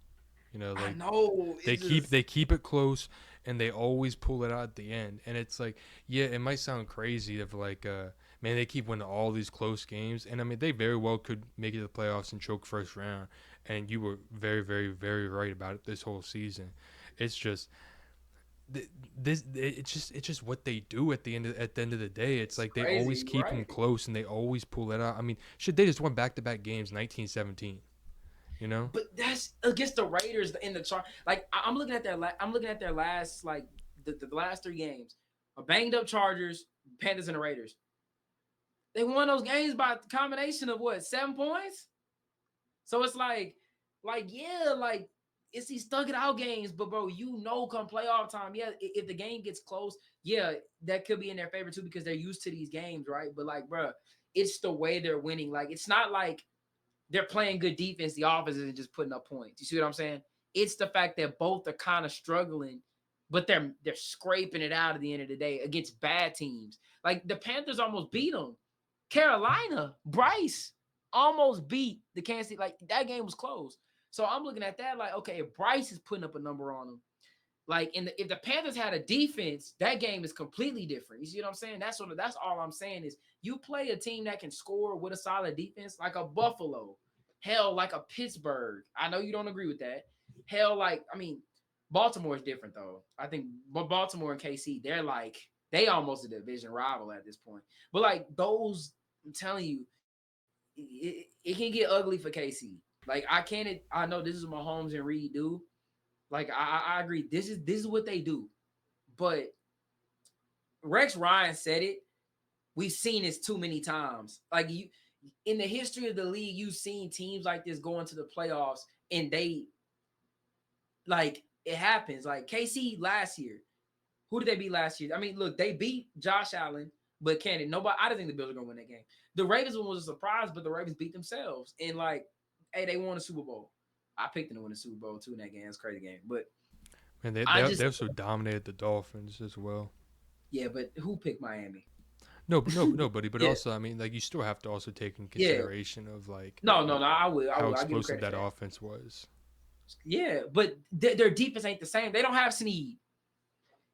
You know, I like know they keep it close, and they always pull it out at the end. And it's like, yeah, it might sound crazy of like, man, they keep winning all these close games, and I mean, they very well could make it to the playoffs and choke first round. And you were very, very, very right about it this whole season. It's just it's just what they do at the end of the day. It's like they always keep them close, and they always pull it out. I mean, shit, they just won back-to-back games, 1917. You know, but that's against the Raiders in the chart. Like I'm looking at their last like the last 3 games. A banged up Chargers, Panthers, and the Raiders. They won those games by a combination of what, 7 points? So it's yeah, like it's these stuck it out games, but bro, come playoff time, yeah, if the game gets close, yeah, that could be in their favor too because they're used to these games, right? But like, bro, it's the way they're winning. Like, it's not like they're playing good defense, the offense isn't just putting up points. You see what I'm saying? It's the fact that both are kind of struggling, but they're scraping it out at the end of the day against bad teams. Like the Panthers almost beat them. Carolina, Bryce almost beat the Kansas City. Like that game was close. So I'm looking at that like, okay, if Bryce is putting up a number on them, like if the Panthers had a defense, that game is completely different. You see what I'm saying? That's all I'm saying is you play a team that can score with a solid defense, like a Buffalo, hell, like a Pittsburgh. I know you don't agree with that. Hell, like I mean, Baltimore is different though. I think Baltimore and KC, they almost a division rival at this point. But like those, I'm telling you, it can get ugly for KC. Like I know this is what Mahomes and Reed do. Like I agree. This is what they do. But Rex Ryan said it. We've seen this too many times. Like you in the history of the league, you've seen teams like this go into the playoffs and they like it happens. Like KC last year. Who did they beat last year? I mean, look, they beat Josh Allen, but nobody. I don't think the Bills are gonna win that game. The Ravens one was a surprise, but the Ravens beat themselves. And like, hey, they won a Super Bowl. I picked them to win the Super Bowl too in that game. It's a crazy game. But and they also dominated the Dolphins as well. Yeah, but who picked Miami? Nobody. But also, I mean, like you still have to also take in consideration of like no. I will. How explosive that offense was. Yeah, but their defense ain't the same. They don't have Snead.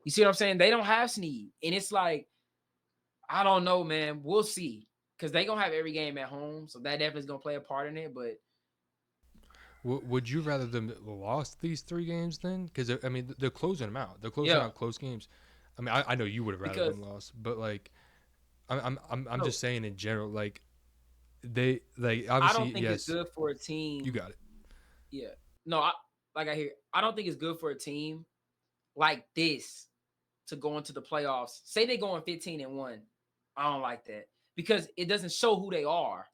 You see what I'm saying? They don't have Snead, and it's like I don't know, man. We'll see because they gonna have every game at home, so that definitely is gonna play a part in it. But would you rather them lost these 3 games then? Because I mean, they're closing them out. They're closing out close games. I mean, I know you would have rather them lost, but like, I'm just saying in general, like they like obviously. I don't think it's good for a team. You got it. Yeah. No, I don't think it's good for a team like this to go into the playoffs. Say they go in 15-1. I don't like that because it doesn't show who they are.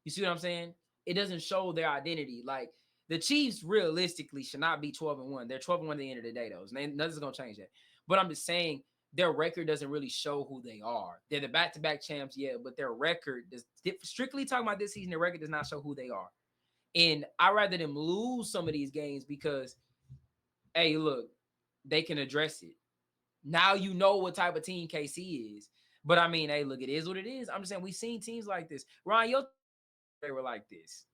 You see what I'm saying? It doesn't show their identity. Like the Chiefs realistically should not be 12-1. They're 12-1 at the end of the day, though. Nothing's gonna change that. But I'm just saying their record doesn't really show who they are. They're the back-to-back champs, yeah, but their record does strictly talking about this season, their record does not show who they are. And I'd rather them lose some of these games because, hey, look, they can address it. Now you know what type of team KC is. But I mean, hey, look, it is what it is. I'm just saying we've seen teams like this. Ryan, they were like this.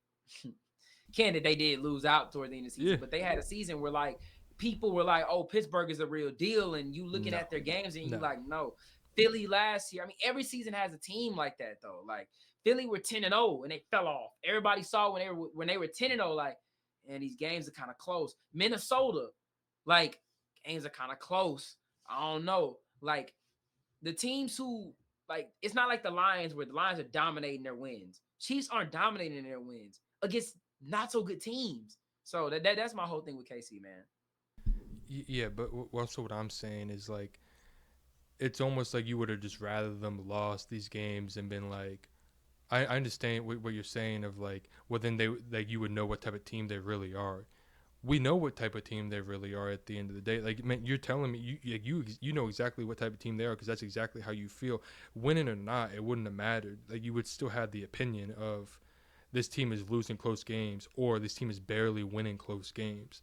Candid, they did lose out toward the end of the season, but they had a season where like people were like, oh, Pittsburgh is a real deal. And you looking at their games and you like, no. Philly last year. I mean, every season has a team like that, though. Like Philly were 10-0 and they fell off. Everybody saw when they were 10-0, like, and these games are kind of close. Minnesota, like, games are kind of close. I don't know. Like, the teams who, like, it's not like the Lions where the Lions are dominating their wins. Chiefs aren't dominating their wins against not so good teams. So that's my whole thing with KC, man. Yeah, but also what I'm saying is, like, it's almost like you would have just rather them lost these games and been like, I understand what you're saying of like, well then you would know what type of team they really are. we know what type of team they really are at the end of the day. Like, man, you're telling me you know exactly what type of team they are because that's exactly how you feel. Winning or not, it wouldn't have mattered. Like, you would still have the opinion of this team is losing close games or this team is barely winning close games.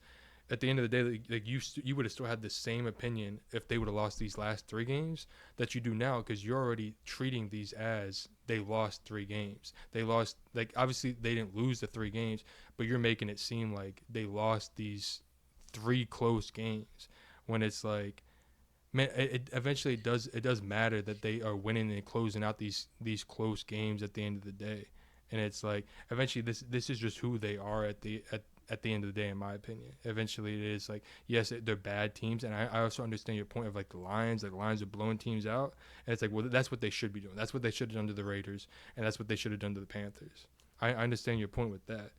At the end of the day, like you would have still had the same opinion if they would have lost these last 3 games that you do now because you're already treating these as they lost 3 games. They lost, like, obviously they didn't lose the 3 games, but you're making it seem like they lost these 3 close games when it's like, man, it eventually does matter that they are winning and closing out these close games at the end of the day. And it's like eventually this is just who they are at the end of the day, in my opinion. Eventually, it is like, yes, they're bad teams, and I also understand your point of like the Lions. Like, the Lions are blowing teams out, and it's like, well, that's what they should be doing. That's what they should have done to the Raiders, and that's what they should have done to the Panthers. I understand your point with that,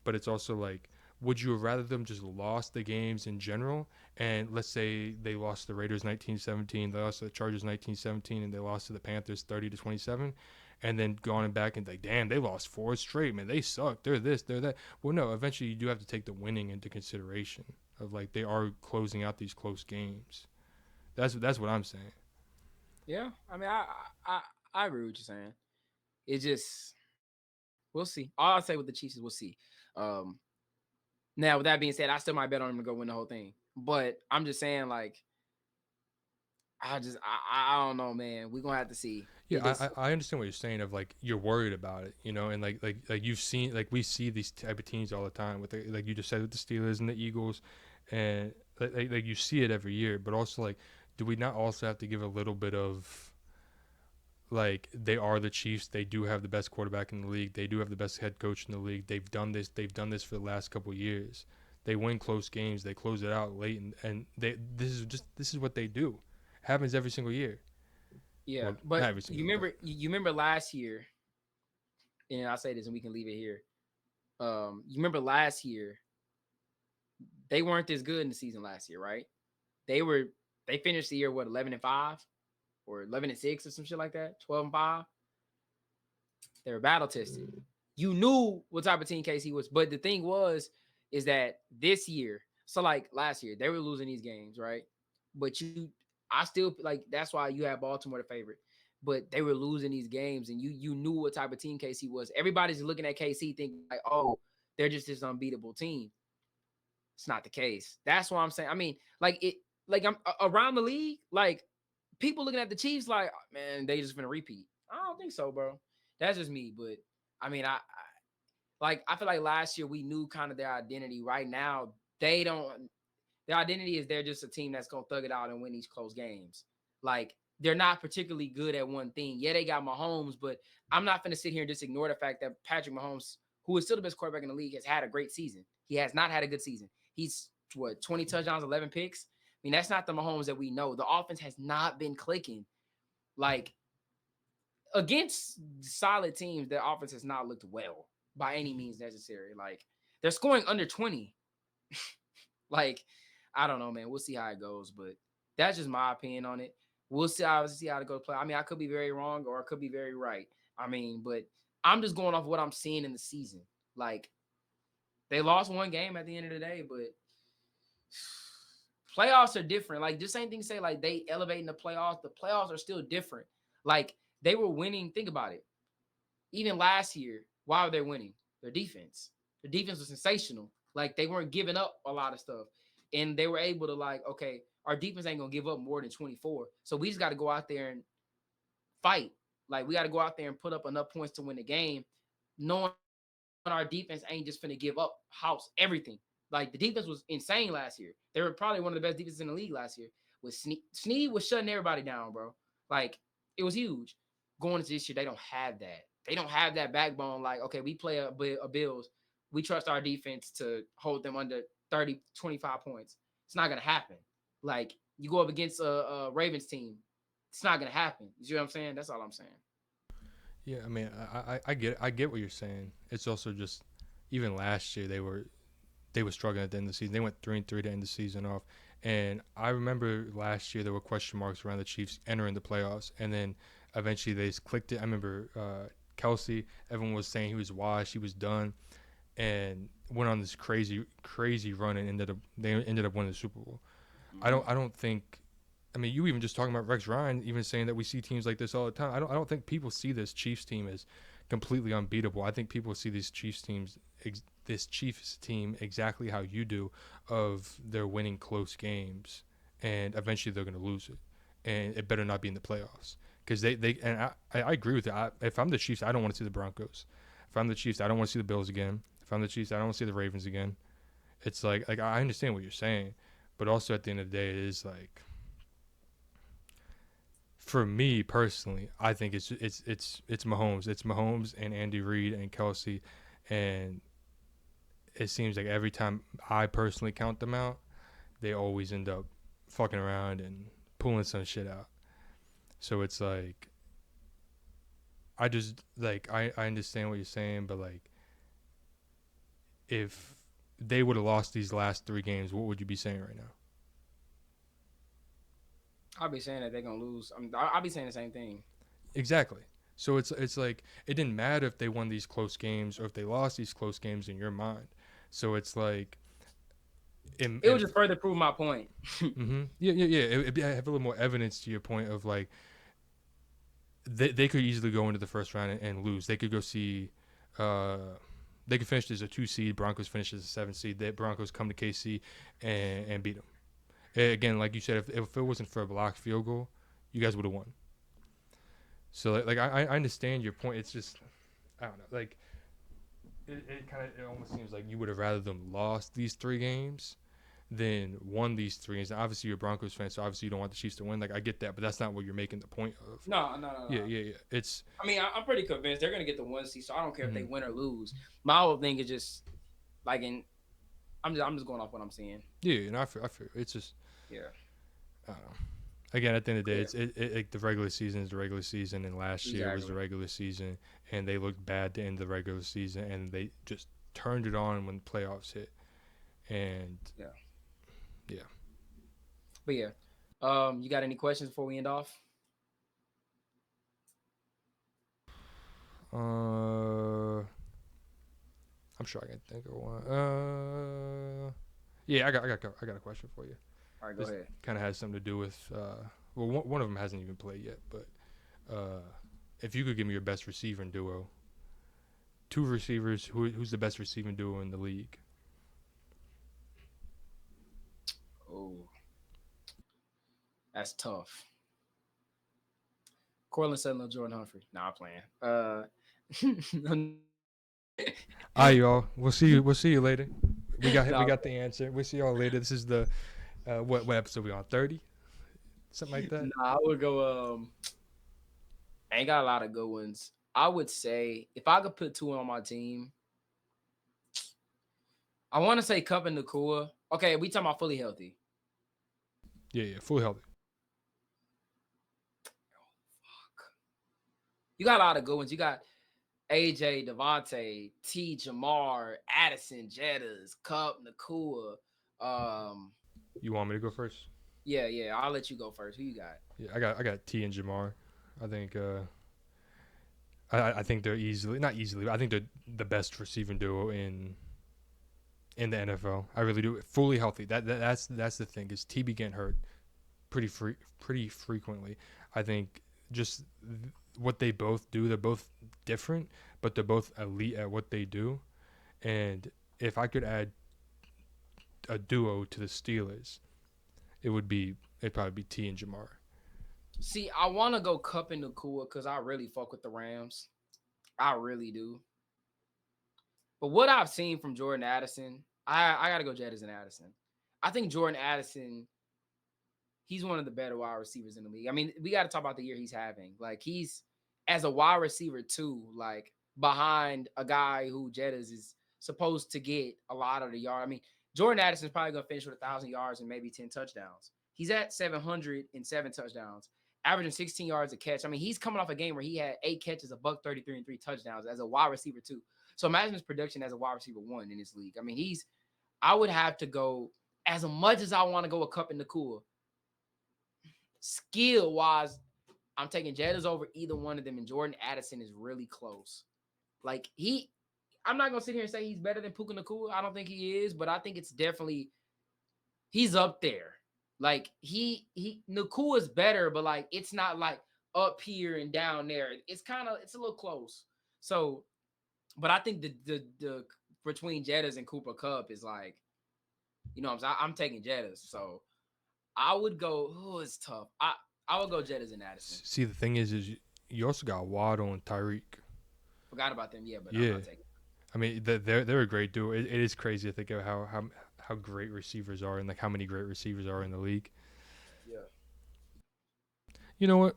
but it's also like, would you have rather them just lost the games in general? And let's say they lost the Raiders 19-17, they lost to the Chargers 19-17, and they lost to the Panthers 30-27, and then going back and like, damn, they lost 4 straight, man, they suck. They're this, they're that. Well, no, eventually you do have to take the winning into consideration of like they are closing out these close games. That's what I'm saying. Yeah, I mean, I agree with you saying. It just we'll see. All I'll say with the Chiefs is we'll see. Um, Now, with that being said, I still might bet on them to go win the whole thing. But I'm just saying, like, I don't know, man. We're gonna have to see. Yeah, I understand what you're saying of like you're worried about it, you know, and like you've seen, like, we see these type of teams all the time with like you just said with the Steelers and the Eagles, and like you see it every year. But also, like, do we not also have to give a little bit of, like, they are the Chiefs, they do have the best quarterback in the league, they do have the best head coach in the league, they've done this for the last couple of years, they win close games, they close it out late, and this is what they do. Happens every single year. Yeah, Well, but not every single year, but you remember last year, and I'll say this, and we can leave it here. You remember last year, they weren't this good in the season last year, right? They finished the year what 11-5 or 11-6 or some shit like that, 12-5. They were battle tested. You knew what type of team KC was, but the thing is that this year, so like last year, they were losing these games, right? But I still like that's why you have Baltimore the favorite. But they were losing these games, and you knew what type of team KC was. Everybody's looking at KC thinking like, oh, they're just this unbeatable team. It's not the case. That's what I'm saying. I mean, I'm around the league, like people looking at the Chiefs like, "Oh, man, they just gonna repeat." I don't think so, bro. That's just me. But I mean, I feel like last year we knew kind of their identity. Right now, they don't. Their identity is they're just a team that's gonna thug it out and win these close games. Like they're not particularly good at one thing. Yeah, they got Mahomes, but I'm not gonna sit here and just ignore the fact that Patrick Mahomes, who is still the best quarterback in the league, has had a great season. He has not had a good season. He's 20 touchdowns, 11 picks. I mean, that's not the Mahomes that we know. The offense has not been clicking. Like against solid teams, their offense has not looked well by any means necessary. Like they're scoring under 20. Like, I don't know, man. We'll see how it goes, but that's just my opinion on it. We'll see obviously how it goes play. I mean, I could be very wrong or I could be very right. I mean, but I'm just going off what I'm seeing in the season. Like they lost one game at the end of the day, but playoffs are different. Like the same thing say like they elevate in the playoffs. The playoffs are still different. Like they were winning. Think about it. Even last year, why were they winning? Their defense. Their defense was sensational. Like they weren't giving up a lot of stuff. And they were able to like, okay, our defense ain't gonna give up more than 24. So we just got to go out there and fight. Like we got to go out there and put up enough points to win the game, knowing our defense ain't just finna give up house everything. Like the defense was insane last year. They were probably one of the best defenses in the league last year. With Snead was shutting everybody down, bro. Like it was huge. Going into this year, they don't have that. They don't have that backbone. Like, okay, we play a Bills. We trust our defense to hold them under 30, 25 points. It's not going to happen. Like, you go up against a Ravens team. It's not going to happen. You see what I'm saying? That's all I'm saying. yeah, I mean, I get what you're saying. It's also just, even last year they were struggling at the end of the season. They went 3-3 to end the season off. And I remember last year there were question marks around the Chiefs entering the playoffs, and then eventually they just clicked it. I remember Kelsey, everyone was saying he was washed, he was done. and went on this crazy run and they ended up winning the Super Bowl. Mm-hmm. I don't think. I mean, you even just talking about Rex Ryan, even saying that we see teams like this all the time. I don't think people see this Chiefs team as completely unbeatable. I think people see this Chiefs team exactly how you do, of they're winning close games, and eventually they're going to lose it, and it better not be in the playoffs because they and I agree with that. If I'm the Chiefs, I don't want to see the Broncos. If I'm the Chiefs, I don't want to see the Bills again. If I'm the Chiefs, I don't want to see the Ravens again. It's like I understand what you're saying, but also at the end of the day, it is like, for me personally, I think it's Mahomes. It's Mahomes and Andy Reid and Kelsey, and it seems like every time I personally count them out, they always end up fucking around and pulling some shit out. So it's like, I understand what you're saying, but like, if they would have lost these last 3 games, what would you be saying right now? I'll be saying that they're gonna lose. I'll be saying the same thing. Exactly. So it's like, it didn't matter if they won these close games or if they lost these close games in your mind. So it's like, It would just further prove my point. yeah. It have a little more evidence to your point of like, they could easily go into the first round and lose. They could go see, uh, they could finish as a 2 seed. Broncos finish as a 7 seed. The Broncos come to KC and beat them. Again, like you said, if it wasn't for a blocked field goal, you guys would have won. So like I understand your point. It's just, I don't know. Like it almost seems like you would have rather them lost these 3 games than won these 3 games. And obviously you're a Broncos fan, so obviously you don't want the Chiefs to win. Like I get that, but that's not what you're making the point of. No. Yeah. It's I mean, I'm pretty convinced they're gonna get the 1 seed, so I don't care if they mhm. win or lose. My whole thing is just like I'm just going off what I'm seeing. Yeah, and I feel it's just, Yeah, I don't know. Again, at the end of the day, yeah, like the regular season is the regular season, and last year was the exactly. regular season, and they looked bad to end the regular season, and they just turned it on when the playoffs hit, and Yeah, yeah. but yeah. You got any questions before we end off? Uh, I'm sure I can think of one. Yeah, I got a question for you. All right, go This ahead. kind of has something to do with well, one of them hasn't even played yet, but uh, if you could give me your best receiving duo, 2 receivers, who's the best receiving duo in the league? Oh, that's tough. Cortland Sutton, Jordan Humphrey. Nah, I'm playing. All right, y'all. We'll see you. We'll see you later. We Nah, got the answer. We'll see y'all later. This is the what episode we on? 30, something like that. I would go. I ain't got a lot of good ones. I would say if I could put two on my team, I want to say Cup and Nakua. Okay, we talking about fully healthy. Yeah, fully healthy. You got a lot of good ones. You got AJ, Devontae, T, Jamar, Addison, Jettas, Cup, Nakua. Um, You want me to go first? yeah. I'll let you go first. Who you got? Yeah, I got T and Jamar. I think I think they're easily, not easily, but I think they're the best receiving duo in the NFL. I really do. Fully healthy. That's the thing, is TB getting hurt pretty frequently. I think just what they both do, they're both different, but they're both elite at what they do. And if I could add a duo to the Steelers, it'd probably be T and Jamar. See, I want to go Cup and Nakua because I really fuck with the Rams. I really do. But what I've seen from Jordan Addison, I got to go Jettas and Addison. I think Jordan Addison, he's one of the better wide receivers in the league. I mean, we got to talk about the year he's having. Like, he's, as a wide receiver, too, like, behind a guy who Jettas is supposed to get a lot of the yard. I mean, Jordan Addison is probably going to finish with 1,000 yards and maybe 10 touchdowns. He's at 707 touchdowns, averaging 16 yards a catch. I mean, he's coming off a game where he had 8 catches, a buck 33 and 3 touchdowns as a wide receiver, too. So imagine his production as a wide receiver 1 in this league. I mean, I would have to go, as much as I want to go a Cup in the cool, skill wise, I'm taking Jettas over either one of them, and Jordan Addison is really close. Like I'm not gonna sit here and say he's better than Puka Nakua. I don't think he is, but I think it's definitely he's up there. Like he Nakua is better, but like it's not like up here and down there. It's a little close. So, but I think the between Jettas and Cooper Cup is like, you know what I'm saying? I'm taking Jettas. So I would go, oh, it's tough. I would go Jettas and Addison. See, the thing is you also got Waddle and Tyreek. Forgot about them, yeah, but I'm Yeah. not taking. I mean, they're a great duo. It is crazy to think of how great receivers are and like how many great receivers are in the league. Yeah. You know what?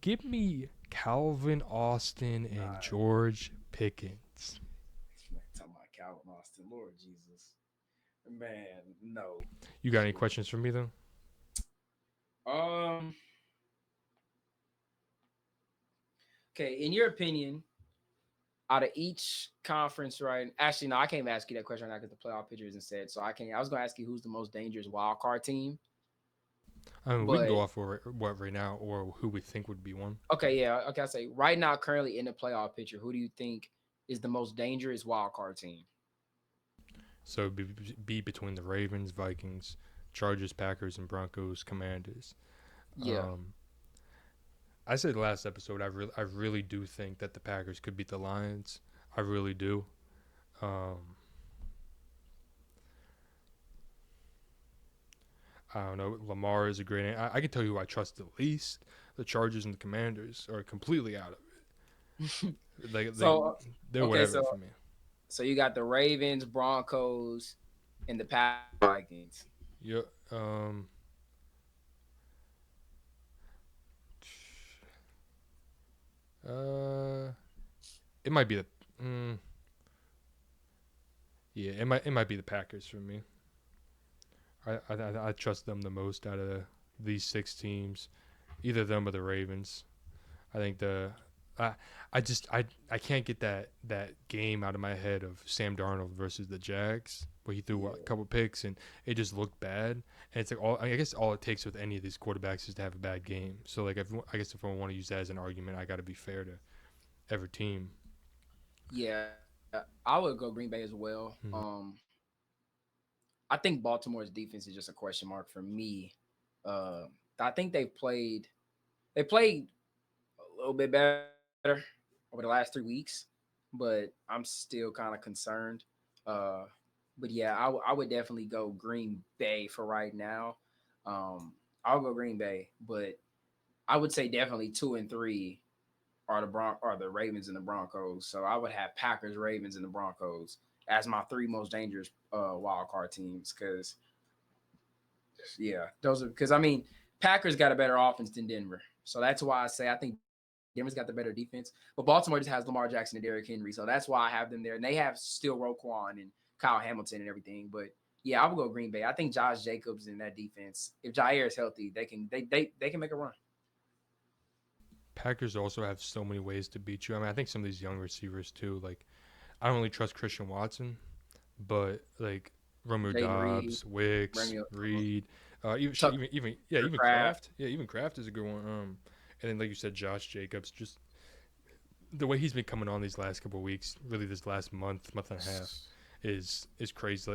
Give me Calvin Austin and George Pickens. Talking about Calvin Austin, Lord Jesus, man, no. You got any questions for me though? Okay, in your opinion, out of each conference, right? Actually, no, I can't even ask you that question right now because the playoff picture isn't set. So I can't. I was gonna ask you who's the most dangerous wild card team. I mean, we can go off for what right now or who we think would be one. Okay, yeah. Okay, I say right now, currently in the playoff picture, who do you think is the most dangerous wild card team? So be between the Ravens, Vikings, Chargers, Packers, and Broncos, Commanders. Yeah. I said last episode, I really do think that the Packers could beat the Lions. I really do. I don't know. Lamar is a great. I can tell you who I trust the least. The Chargers and the Commanders are completely out of it. They're whatever for me. So you got the Ravens, Broncos, and the Vikings. Yeah. It might be the. Yeah, it might be the Packers for me. I trust them the most out of these 6 teams, either them or the Ravens. I think I can't get that game out of my head of Sam Darnold versus the Jags where he threw a couple picks and it just looked bad. And it's like I guess all it takes with any of these quarterbacks is to have a bad game. So like if I want to use that as an argument, I got to be fair to every team. Yeah, I would go Green Bay as well. Mm-hmm. I think Baltimore's defense is just a question mark for me. I think they played a little bit better over the last 3 weeks, but I'm still kind of concerned. But yeah, I would definitely go Green Bay for right now. I'll go Green Bay, but I would say definitely 2 and 3 are the Ravens and the Broncos. So I would have Packers, Ravens, and the Broncos as my 3 most dangerous wild card teams. Because I mean Packers got a better offense than Denver, so that's why I say I think Denver's got the better defense. But Baltimore just has Lamar Jackson and Derrick Henry, so that's why I have them there. And they have still Roquan and Kyle Hamilton and everything. But yeah, I would go Green Bay. I think Josh Jacobs in that defense, if Jair is healthy, they can make a run. Packers also have so many ways to beat you. I mean, I think some of these young receivers too. Like, I don't really trust Christian Watson, but like Romeo Doubs, Wicks, Reed, even Kraft. Yeah, even Kraft is a good one. And then like you said, Josh Jacobs. Just the way he's been coming on these last couple of weeks, really this last month and a half, is crazy.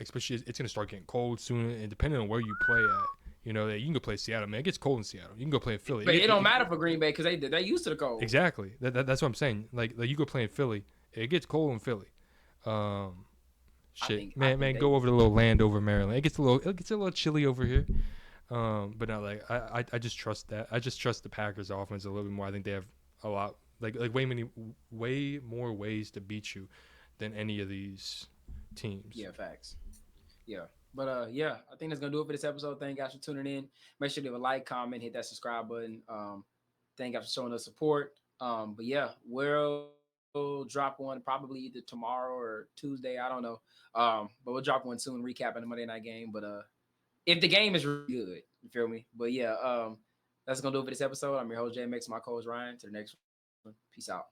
Especially it's gonna start getting cold soon, and depending on where you play at. You know, you can go play Seattle, man. It gets cold in Seattle. You can go play in Philly. But it don't matter for Green Bay because they used to the cold. Exactly. That's what I'm saying. Like you go play in Philly, it gets cold in Philly. Man, go over to a little land over Maryland. It gets a little chilly over here. But no, like I just trust that. I just trust the Packers offense a little bit more. I think they have a lot like way more ways to beat you than any of these teams. Yeah, facts. Yeah. But yeah, I think that's gonna do it for this episode. Thank you guys for tuning in. Make sure to leave a like, comment, hit that subscribe button. Thank you guys for showing us support. But yeah, we'll drop one probably either tomorrow or Tuesday. I don't know. But we'll drop one soon, recapping the Monday night game. But if the game is really good, you feel me? But yeah, that's gonna do it for this episode. I'm your host JMX, my co-host Ryan. To the next one. Peace out.